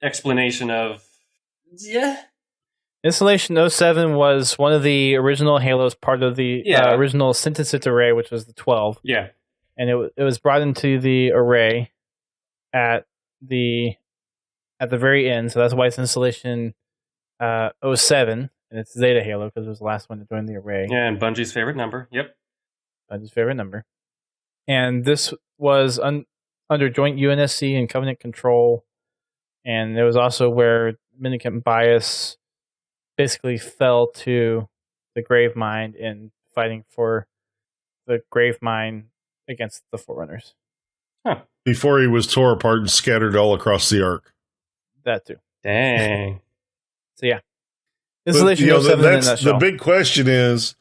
S3: explanation of... Yeah.
S1: Installation 07 was one of the original Halos, part of the original synthesis array, which was the 12.
S3: Yeah.
S1: And it was brought into the array at the very end, so that's why it's Installation 07. And it's Zeta Halo because it was the last one to join the array.
S3: Yeah, and Bungie's favorite number. Yep.
S1: Bungie's favorite number. And this was under joint UNSC and Covenant control. And it was also where Minikin Bias basically fell to the Gravemind in fighting for the Gravemind against the Forerunners.
S2: Huh. Before he was tore apart and scattered all across the Ark.
S1: That too.
S3: Dang.
S1: So yeah. Installation 07 in a nutshell.
S2: The big question is,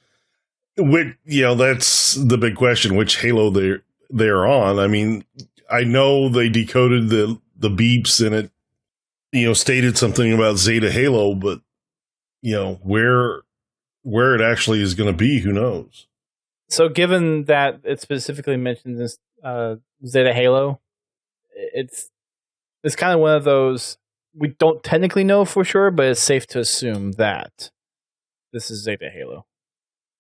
S2: that's the big question, which Halo they're on. I mean, I know they decoded the beeps and it, stated something about Zeta Halo, but, where it actually is going to be, who knows?
S1: So given that it specifically mentions this Zeta Halo, it's kind of one of those, we don't technically know for sure, but it's safe to assume that this is Zeta Halo.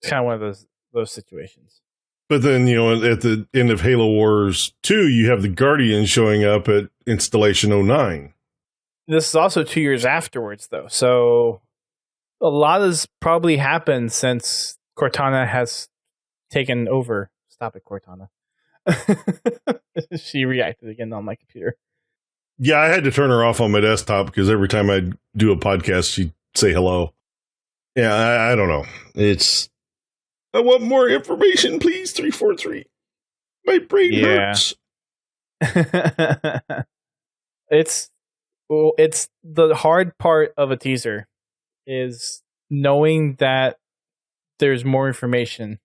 S1: It's kind of one of those situations.
S2: But then, at the end of Halo Wars 2, you have the Guardians showing up at Installation 09.
S1: This is also 2 years afterwards, though. So a lot has probably happened since Cortana has taken over. Stop it, Cortana. She reacted again on my computer.
S2: Yeah, I had to turn her off on my desktop because every time I do a podcast, she'd say hello. Yeah, I don't know. I want more information, please, 343. My brain hurts.
S1: It's the hard part of a teaser is knowing that there's more information.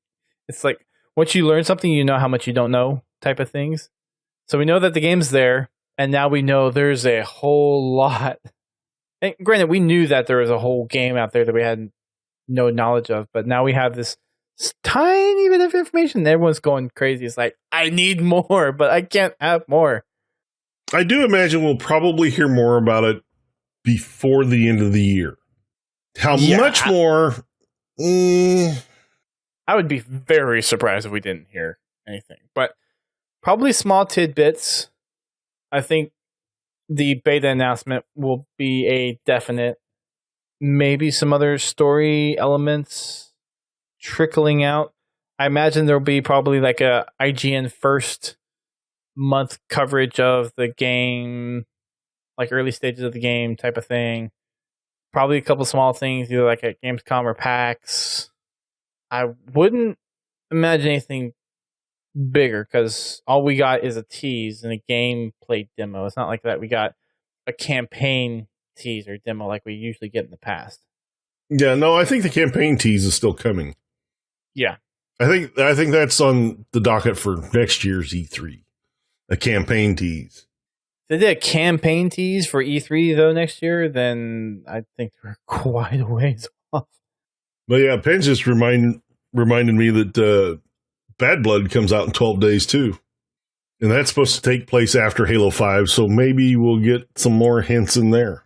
S1: It's like once you learn something, you know how much you don't know type of things. So we know that the game's there. And now we know there's a whole lot. And granted, we knew that there was a whole game out there that we had no knowledge of, but now we have this tiny bit of information. And everyone's going crazy. It's like, I need more, but I can't have more.
S2: I do imagine we'll probably hear more about it before the end of the year. How much more?
S1: I would be very surprised if we didn't hear anything, but probably small tidbits. I think the beta announcement will be a definite. Maybe some other story elements trickling out. I imagine there'll be probably like a IGN first month coverage of the game, like early stages of the game type of thing. Probably a couple small things, either like at Gamescom or PAX. I wouldn't imagine anything bigger because all we got is a tease and a gameplay demo. It's not like that we got a campaign tease or demo like we usually get in the past.
S2: Yeah, no, I think the campaign tease is still coming.
S1: Yeah.
S2: I think that's on the docket for next year's E3. A campaign tease.
S1: If they did a campaign tease for E3 though next year, then I think we're quite a ways off.
S2: But yeah, Penn just reminded me that Bad Blood comes out in 12 days too. And that's supposed to take place after Halo 5, so maybe we'll get some more hints in there.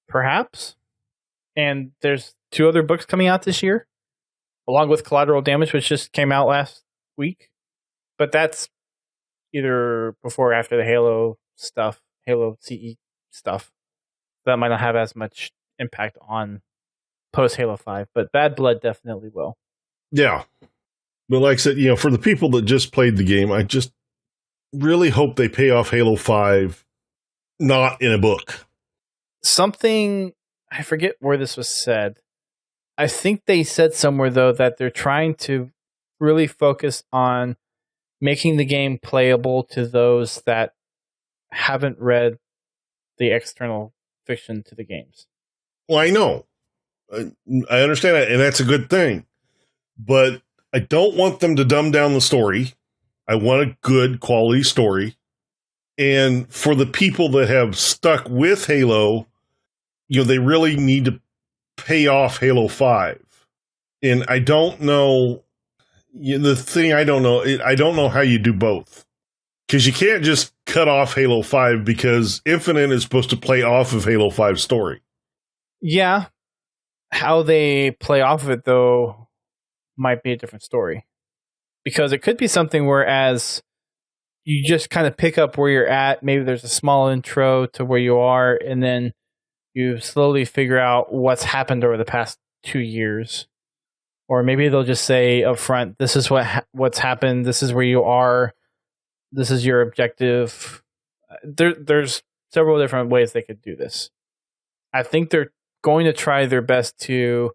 S1: Perhaps. And there's 2 other books coming out this year, along with Collateral Damage, which just came out last week. But that's either before or after the Halo stuff, Halo CE stuff. That might not have as much impact on post Halo 5, but Bad Blood definitely will.
S2: Yeah. But like I said, for the people that just played the game, I just really hope they pay off Halo 5 not in a book.
S1: Something, I forget where this was said. I think they said somewhere, though, that they're trying to really focus on making the game playable to those that haven't read the external fiction to the games.
S2: Well, I know. I understand that, and that's a good thing. But I don't want them to dumb down the story. I want a good quality story. And for the people that have stuck with Halo, they really need to pay off Halo 5. And I don't know, the thing I don't know how you do both. Because you can't just cut off Halo 5 because Infinite is supposed to play off of Halo 5's story.
S1: Yeah. How they play off of it, though, might be a different story. Because it could be something where as you just kind of pick up where you're at, maybe there's a small intro to where you are, and then you slowly figure out what's happened over the past 2 years. Or maybe they'll just say up front, this is what's happened, this is where you are, this is your objective. There's several different ways they could do this. I think they're going to try their best to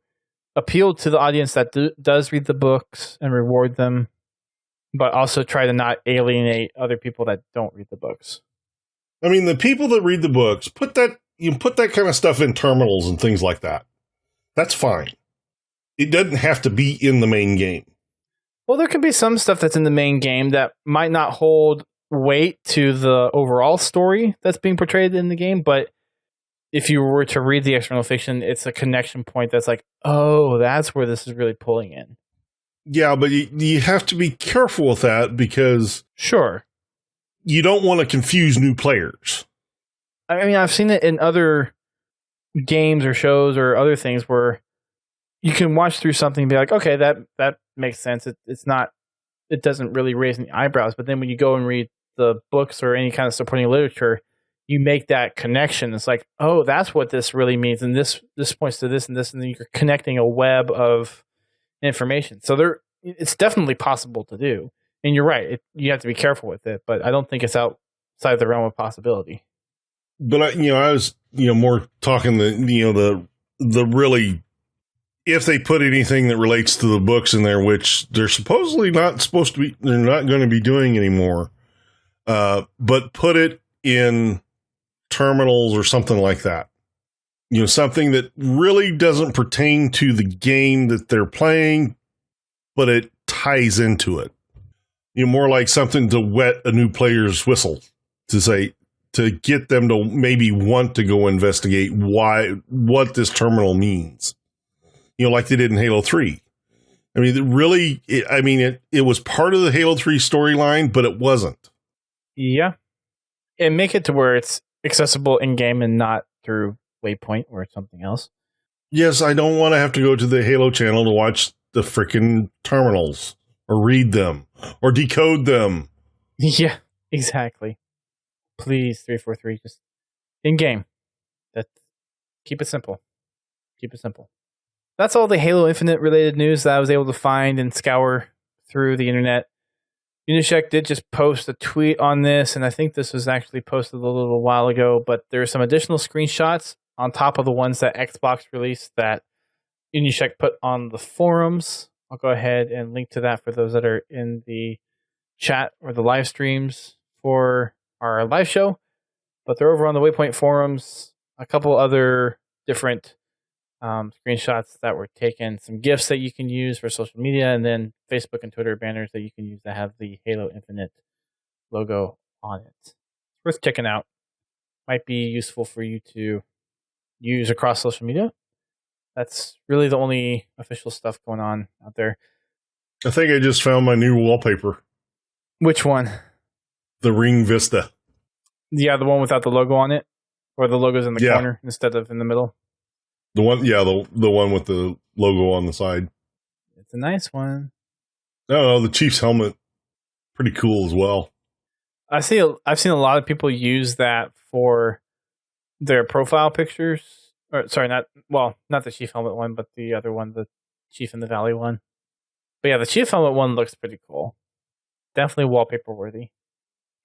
S1: appeal to the audience that does read the books and reward them, but also try to not alienate other people that don't read the books.
S2: I mean, the people that read the books, put that kind of stuff in terminals and things like that. That's fine. It doesn't have to be in the main game.
S1: Well, there can be some stuff that's in the main game that might not hold weight to the overall story that's being portrayed in the game, but if you were to read the external fiction, it's a connection point that's like, oh, that's where this is really pulling in.
S2: Yeah, but you have to be careful with that because
S1: sure,
S2: you don't want to confuse new players.
S1: I mean, I've seen it in other games or shows or other things where you can watch through something and be like, okay, that makes sense. It doesn't really raise any eyebrows. But then when you go and read the books or any kind of supporting literature, you make that connection. It's like, oh, that's what this really means. And this points to this, and then you're connecting a web of information. So it's definitely possible to do. And you're right. You have to be careful with it, but I don't think it's outside the realm of possibility.
S2: But I was more talking the really, if they put anything that relates to the books in there, which they're supposedly not supposed to be, they're not going to be doing anymore, but put it in terminals or something like that. Something that really doesn't pertain to the game that they're playing, but it ties into it. More like something to wet a new player's whistle to get them to maybe want to go investigate what this terminal means. Like they did in Halo 3. I mean, it was part of the Halo 3 storyline, but it wasn't.
S1: Yeah. And make it to where it's accessible in-game and not through Waypoint or something else.
S2: Yes, I don't want to have to go to the Halo channel to watch the freaking terminals or read them or decode them.
S1: Yeah, exactly. Please, 343, just in-game. Keep it simple. Keep it simple. That's all the Halo Infinite related news that I was able to find and scour through the internet. Unisec did just post a tweet on this, and I think this was actually posted a little while ago, but there are some additional screenshots on top of the ones that Xbox released that Unisec put on the forums. I'll go ahead and link to that for those that are in the chat or the live streams for our live show. But they're over on the Waypoint forums. A couple other different screenshots that were taken, some GIFs that you can use for social media, and then Facebook and Twitter banners that you can use that have the Halo Infinite logo on it. It's worth checking out. Might be useful for you to use across social media. That's really the only official stuff going on out there.
S2: I think I just found my new wallpaper.
S1: Which one?
S2: The Ring Vista.
S1: Yeah, the one without the logo on it? Or the logo's in the corner instead of in the middle?
S2: The one, the one with the logo on the side.
S1: It's a nice one.
S2: No, the Chief's helmet, pretty cool as well.
S1: I've seen a lot of people use that for their profile pictures. Or sorry, not the Chief helmet one, but the other one, the Chief in the Valley one. But yeah, the Chief helmet one looks pretty cool. Definitely wallpaper worthy. A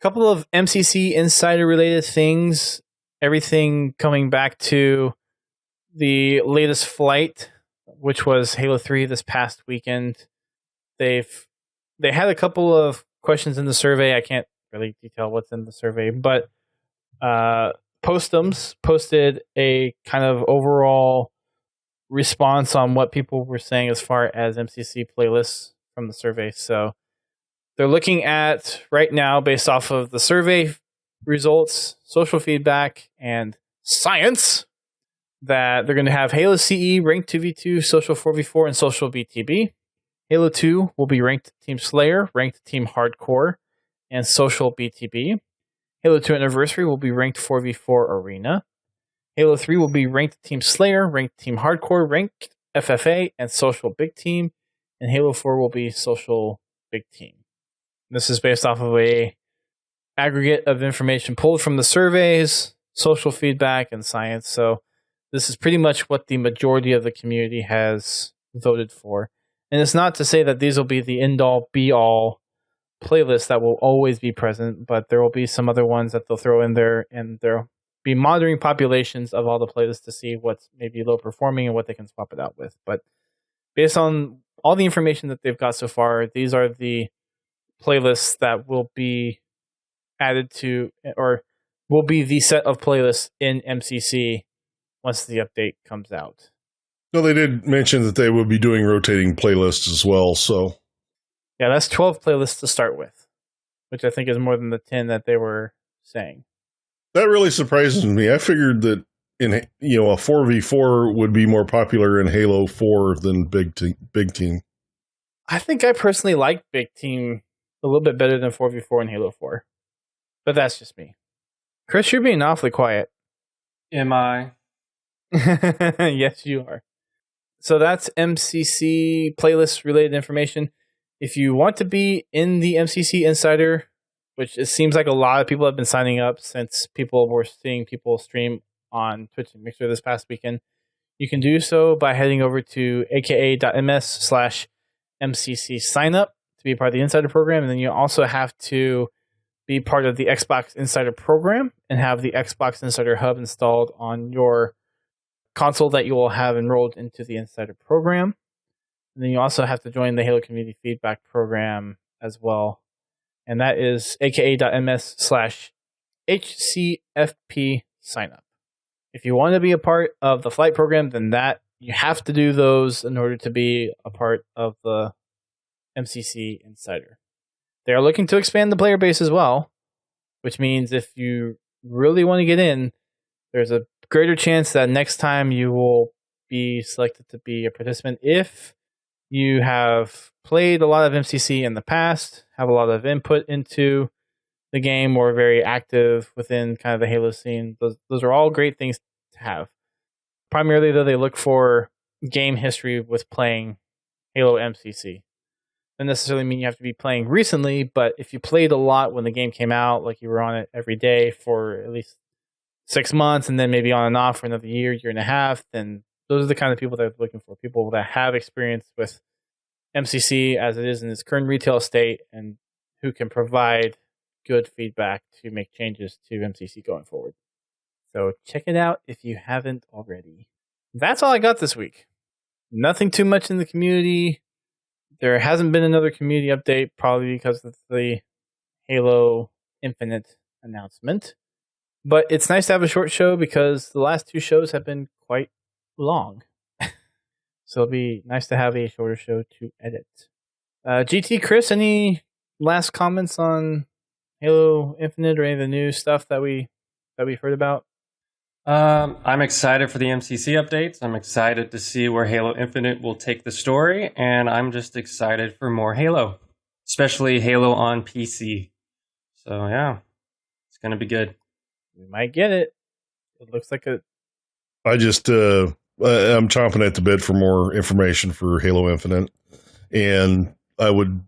S1: couple of MCC Insider related things. Everything coming back to the latest flight, which was Halo 3 this past weekend. They had a couple of questions in the survey. I can't really detail what's in the survey, but Postums posted a kind of overall response on what people were saying as far as MCC playlists from the survey. So they're looking at right now, based off of the survey results, social feedback, and science, that they're going to have Halo CE ranked 2v2, social 4v4, and social BTB. Halo 2 will be ranked Team Slayer, ranked Team Hardcore, and social BTB. Halo 2 Anniversary will be ranked 4v4 Arena. Halo 3 will be ranked Team Slayer, ranked Team Hardcore, ranked FFA, and social Big Team. And Halo 4 will be social Big Team. This is based off of a aggregate of information pulled from the surveys, social feedback, and science. So this is pretty much what the majority of the community has voted for. And it's not to say that these will be the end-all, be-all playlists that will always be present, but there will be some other ones that they'll throw in there, and there'll be monitoring populations of all the playlists to see what's maybe low-performing and what they can swap it out with. But based on all the information that they've got so far, these are the playlists that will be added to, or will be the set of playlists in MCC once the update comes out.
S2: No, they did mention that they will be doing rotating playlists as well, so...
S1: Yeah, that's 12 playlists to start with, which I think is more than the 10 that they were saying.
S2: That really surprises me. I figured that a 4v4 would be more popular in Halo 4 than Big Team.
S1: I think I personally like Big Team a little bit better than 4v4 in Halo 4. But that's just me. Chris, you're being awfully quiet.
S3: Am I?
S1: Yes, you are. So that's MCC playlist related information. If you want to be in the MCC Insider, which it seems like a lot of people have been signing up since people were seeing people stream on Twitch and Mixer this past weekend, you can do so by heading over to aka.ms/MCC signup to be part of the Insider program. And then you also have to be part of the Xbox Insider program and have the Xbox Insider Hub installed on your console that you will have enrolled into the Insider program. And then you also have to join the Halo Community Feedback program as well. And that is aka.ms/HCFP signup. If you want to be a part of the flight program, then you have to do those in order to be a part of the MCC Insider. They are looking to expand the player base as well, which means if you really want to get in, there's a greater chance that next time you will be selected to be a participant if you have played a lot of MCC in the past, have a lot of input into the game, or very active within kind of the Halo scene. Those are all great things to have. Primarily, though, they look for game history with playing Halo MCC. Doesn't necessarily mean you have to be playing recently, but if you played a lot when the game came out, like you were on it every day for at least 6 months, and then maybe on and off for another year and a half, then those are the kind of people that they're looking for. People that have experience with MCC as it is in its current retail state and who can provide good feedback to make changes to MCC going forward. So check it out if you haven't already. That's all I got this week. Nothing too much in the community. There hasn't been another community update, probably because of the Halo Infinite announcement. But it's nice to have a short show because the last 2 shows have been quite long. So it'll be nice to have a shorter show to edit. GT, Chris, any last comments on Halo Infinite or any of the new stuff that we've heard about?
S3: I'm excited for the MCC updates. I'm excited to see where Halo Infinite will take the story, and I'm just excited for more Halo, especially Halo on PC. So yeah, it's gonna be good.
S1: We might get it. It looks like a.
S2: I'm chomping at the bit for more information for Halo Infinite, and I would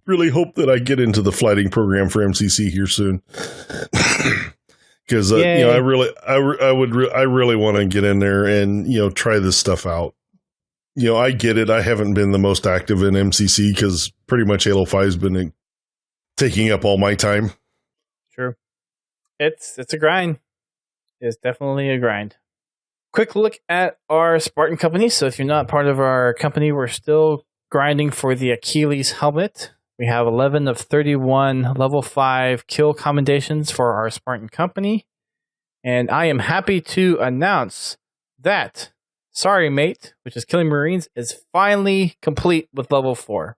S2: really hope that I get into the flighting program for MCC here soon. Because I really want to get in there and try this stuff out. I get it. I haven't been the most active in MCC because pretty much Halo 5's been taking up all my time.
S1: Sure, it's a grind. It's definitely a grind. Quick look at our Spartan company. So if you're not part of our company, we're still grinding for the Achilles helmet. We have 11 of 31 level 5 kill commendations for our Spartan company. And I am happy to announce that Sorry Mate, which is killing Marines, is finally complete with level 4.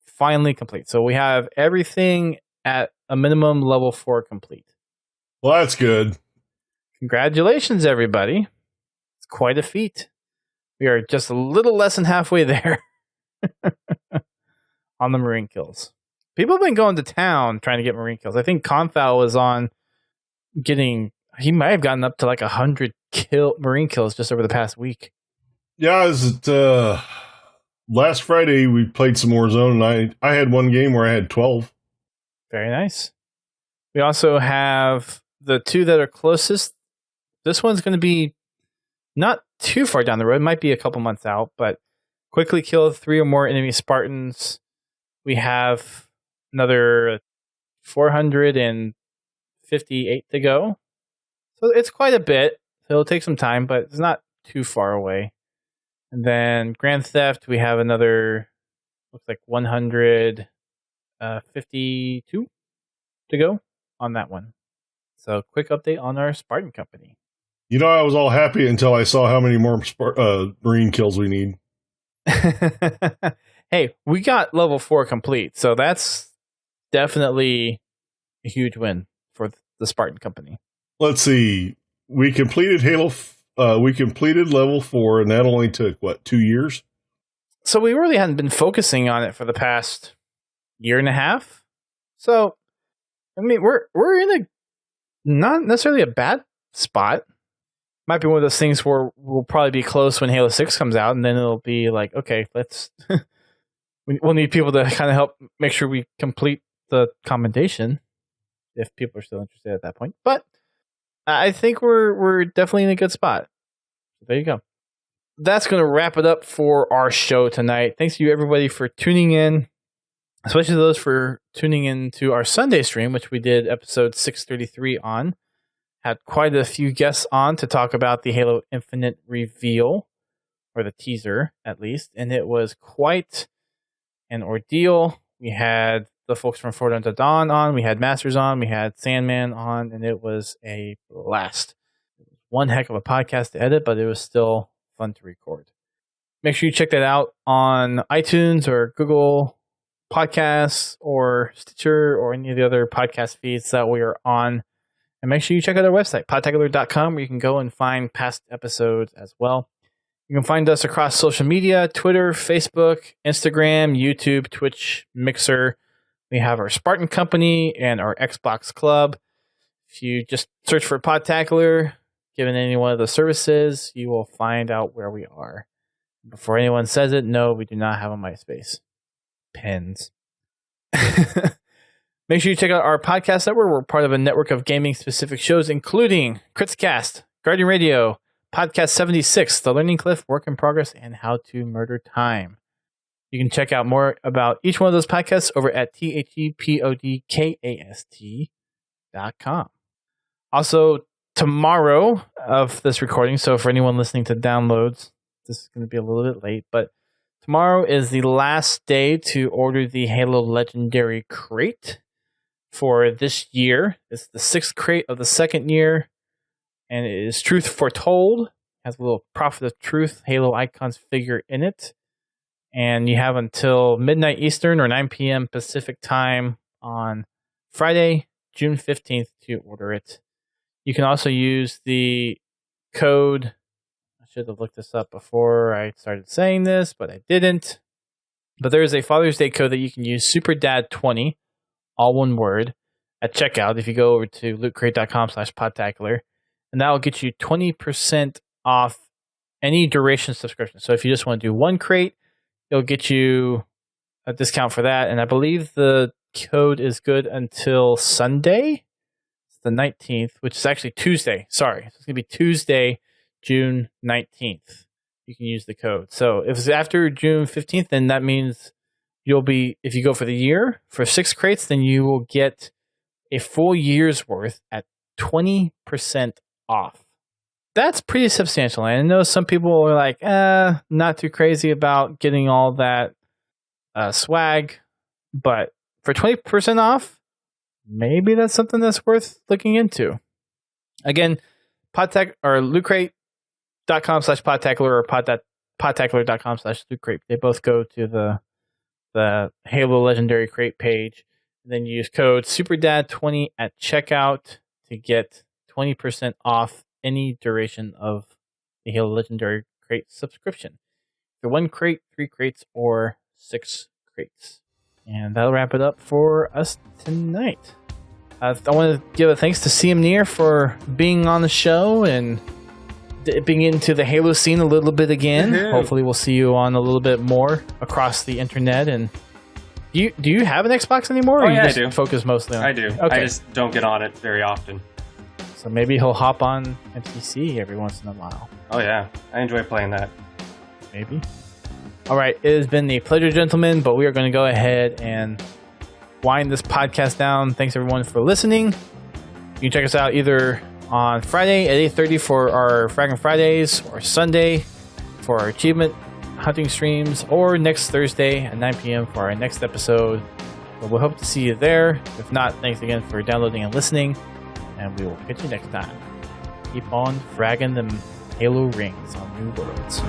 S1: Finally complete. So we have everything at a minimum level 4 complete.
S2: Well, that's good.
S1: Congratulations, everybody. It's quite a feat. We are just a little less than halfway there. On the Marine kills. People have been going to town trying to get Marine kills. I think Confal was on he might have gotten up to like 100 Marine kills just over the past week.
S2: Yeah, last Friday we played some Warzone and I had one game where I had 12.
S1: Very nice. We also have the 2 that are closest. This one's going to be not too far down the road. It might be a couple months out, but quickly kill 3 or more enemy Spartans. We have another 458 to go. So it's quite a bit. So it'll take some time, but it's not too far away. And then Grand Theft, we have another, looks like 152 to go on that one. So quick update on our Spartan company.
S2: I was all happy until I saw how many more Marine kills we need.
S1: Hey, we got level 4 complete, so that's definitely a huge win for the Spartan company.
S2: Let's see. We completed we completed level 4, and that only took 2 years?
S1: So we really hadn't been focusing on it for the past year and a half. So, I mean, we're in a not necessarily a bad spot. Might be one of those things where we'll probably be close when Halo 6 comes out, and then it'll be like, okay, let's we'll need people to kind of help make sure we complete the commendation if people are still interested at that point. But I think we're definitely in a good spot. So there you go. That's going to wrap it up for our show tonight. Thanks to you, everybody, for tuning in, especially those for tuning in to our Sunday stream, which we did episode 633 on. Had quite a few guests on to talk about the Halo Infinite reveal, or the teaser, at least, and it was quite an ordeal. We had the folks from Forward Unto Dawn on, we had Masters on, we had Sandman on, and it was a blast. It was one heck of a podcast to edit, but it was still fun to record. Make sure you check that out on iTunes or Google Podcasts or Stitcher or any of the other podcast feeds that we are on. And make sure you check out our website, podtacular.com, where you can go and find past episodes as well. You can find us across social media, Twitter, Facebook, Instagram, YouTube, Twitch, Mixer. We have our Spartan Company and our Xbox Club. If you just search for Podtacular, given any one of the services, you will find out where we are. Before anyone says it, no, we do not have a MySpace. Pens. Make sure you check out our podcast network. We're part of a network of gaming-specific shows, including Critscast, Guardian Radio, Podcast 76, The Learning Cliff, Work in Progress, and How to Murder Time. You can check out more about each one of those podcasts over at thepodcast.com. Also, tomorrow of this recording, so for anyone listening to downloads, this is going to be a little bit late, but tomorrow is the last day to order the Halo Legendary Crate for this year. It's the 6th crate of the 2nd year, and it is Truth Foretold. It has a little Prophet of Truth Halo Icons figure in it. And you have until midnight Eastern or 9 p.m. Pacific time on Friday, June 15th to order it. You can also use the code. I should have looked this up before I started saying this, but I didn't. But there is a Father's Day code that you can use, SuperDad20, all one word, at checkout if you go over to lootcrate.com/podtacular. And that will get you 20% off any duration subscription. So if you just want to do one crate, it'll get you a discount for that. And I believe the code is good until Sunday. It's the 19th, which is actually Tuesday. Sorry. It's going to be Tuesday, June 19th. You can use the code. So if it's after June 15th, then that means you'll be, if you go for the year, for 6 crates, then you will get a full year's worth at 20% off. That's pretty substantial. And I know some people are like, not too crazy about getting all that swag. But for 20% off, maybe that's something that's worth looking into. Again, lootcrate.com/podtacular or podtacular.com/lootcrate. They both go to the Halo Legendary Crate page. And then you use code SuperDad20 at checkout to get 20% off any duration of the Halo Legendary Crate subscription. For 1 crate, 3 crates, or 6 crates. And that'll wrap it up for us tonight. I want to give a thanks to CMNeir for being on the show and dipping into the Halo scene a little bit again.
S3: Mm-hmm.
S1: Hopefully we'll see you on a little bit more across the internet. And do you have an Xbox anymore?
S3: Oh,
S1: or
S3: yeah,
S1: you
S3: I do.
S1: Focus mostly on?
S3: I do.
S1: Okay.
S3: I just don't get on it very often.
S1: So maybe he'll hop on MCC every once in a while.
S3: Oh, yeah. I enjoy playing that.
S1: Maybe. All right. It has been a pleasure, gentlemen, but we are going to go ahead and wind this podcast down. Thanks, everyone, for listening. You can check us out either on Friday at 8:30 for our Fragging Fridays, or Sunday for our achievement hunting streams, or next Thursday at 9 p.m. for our next episode. But we'll hope to see you there. If not, thanks again for downloading and listening. And we will catch you next time. Keep on fragging them Halo rings on New Worlds.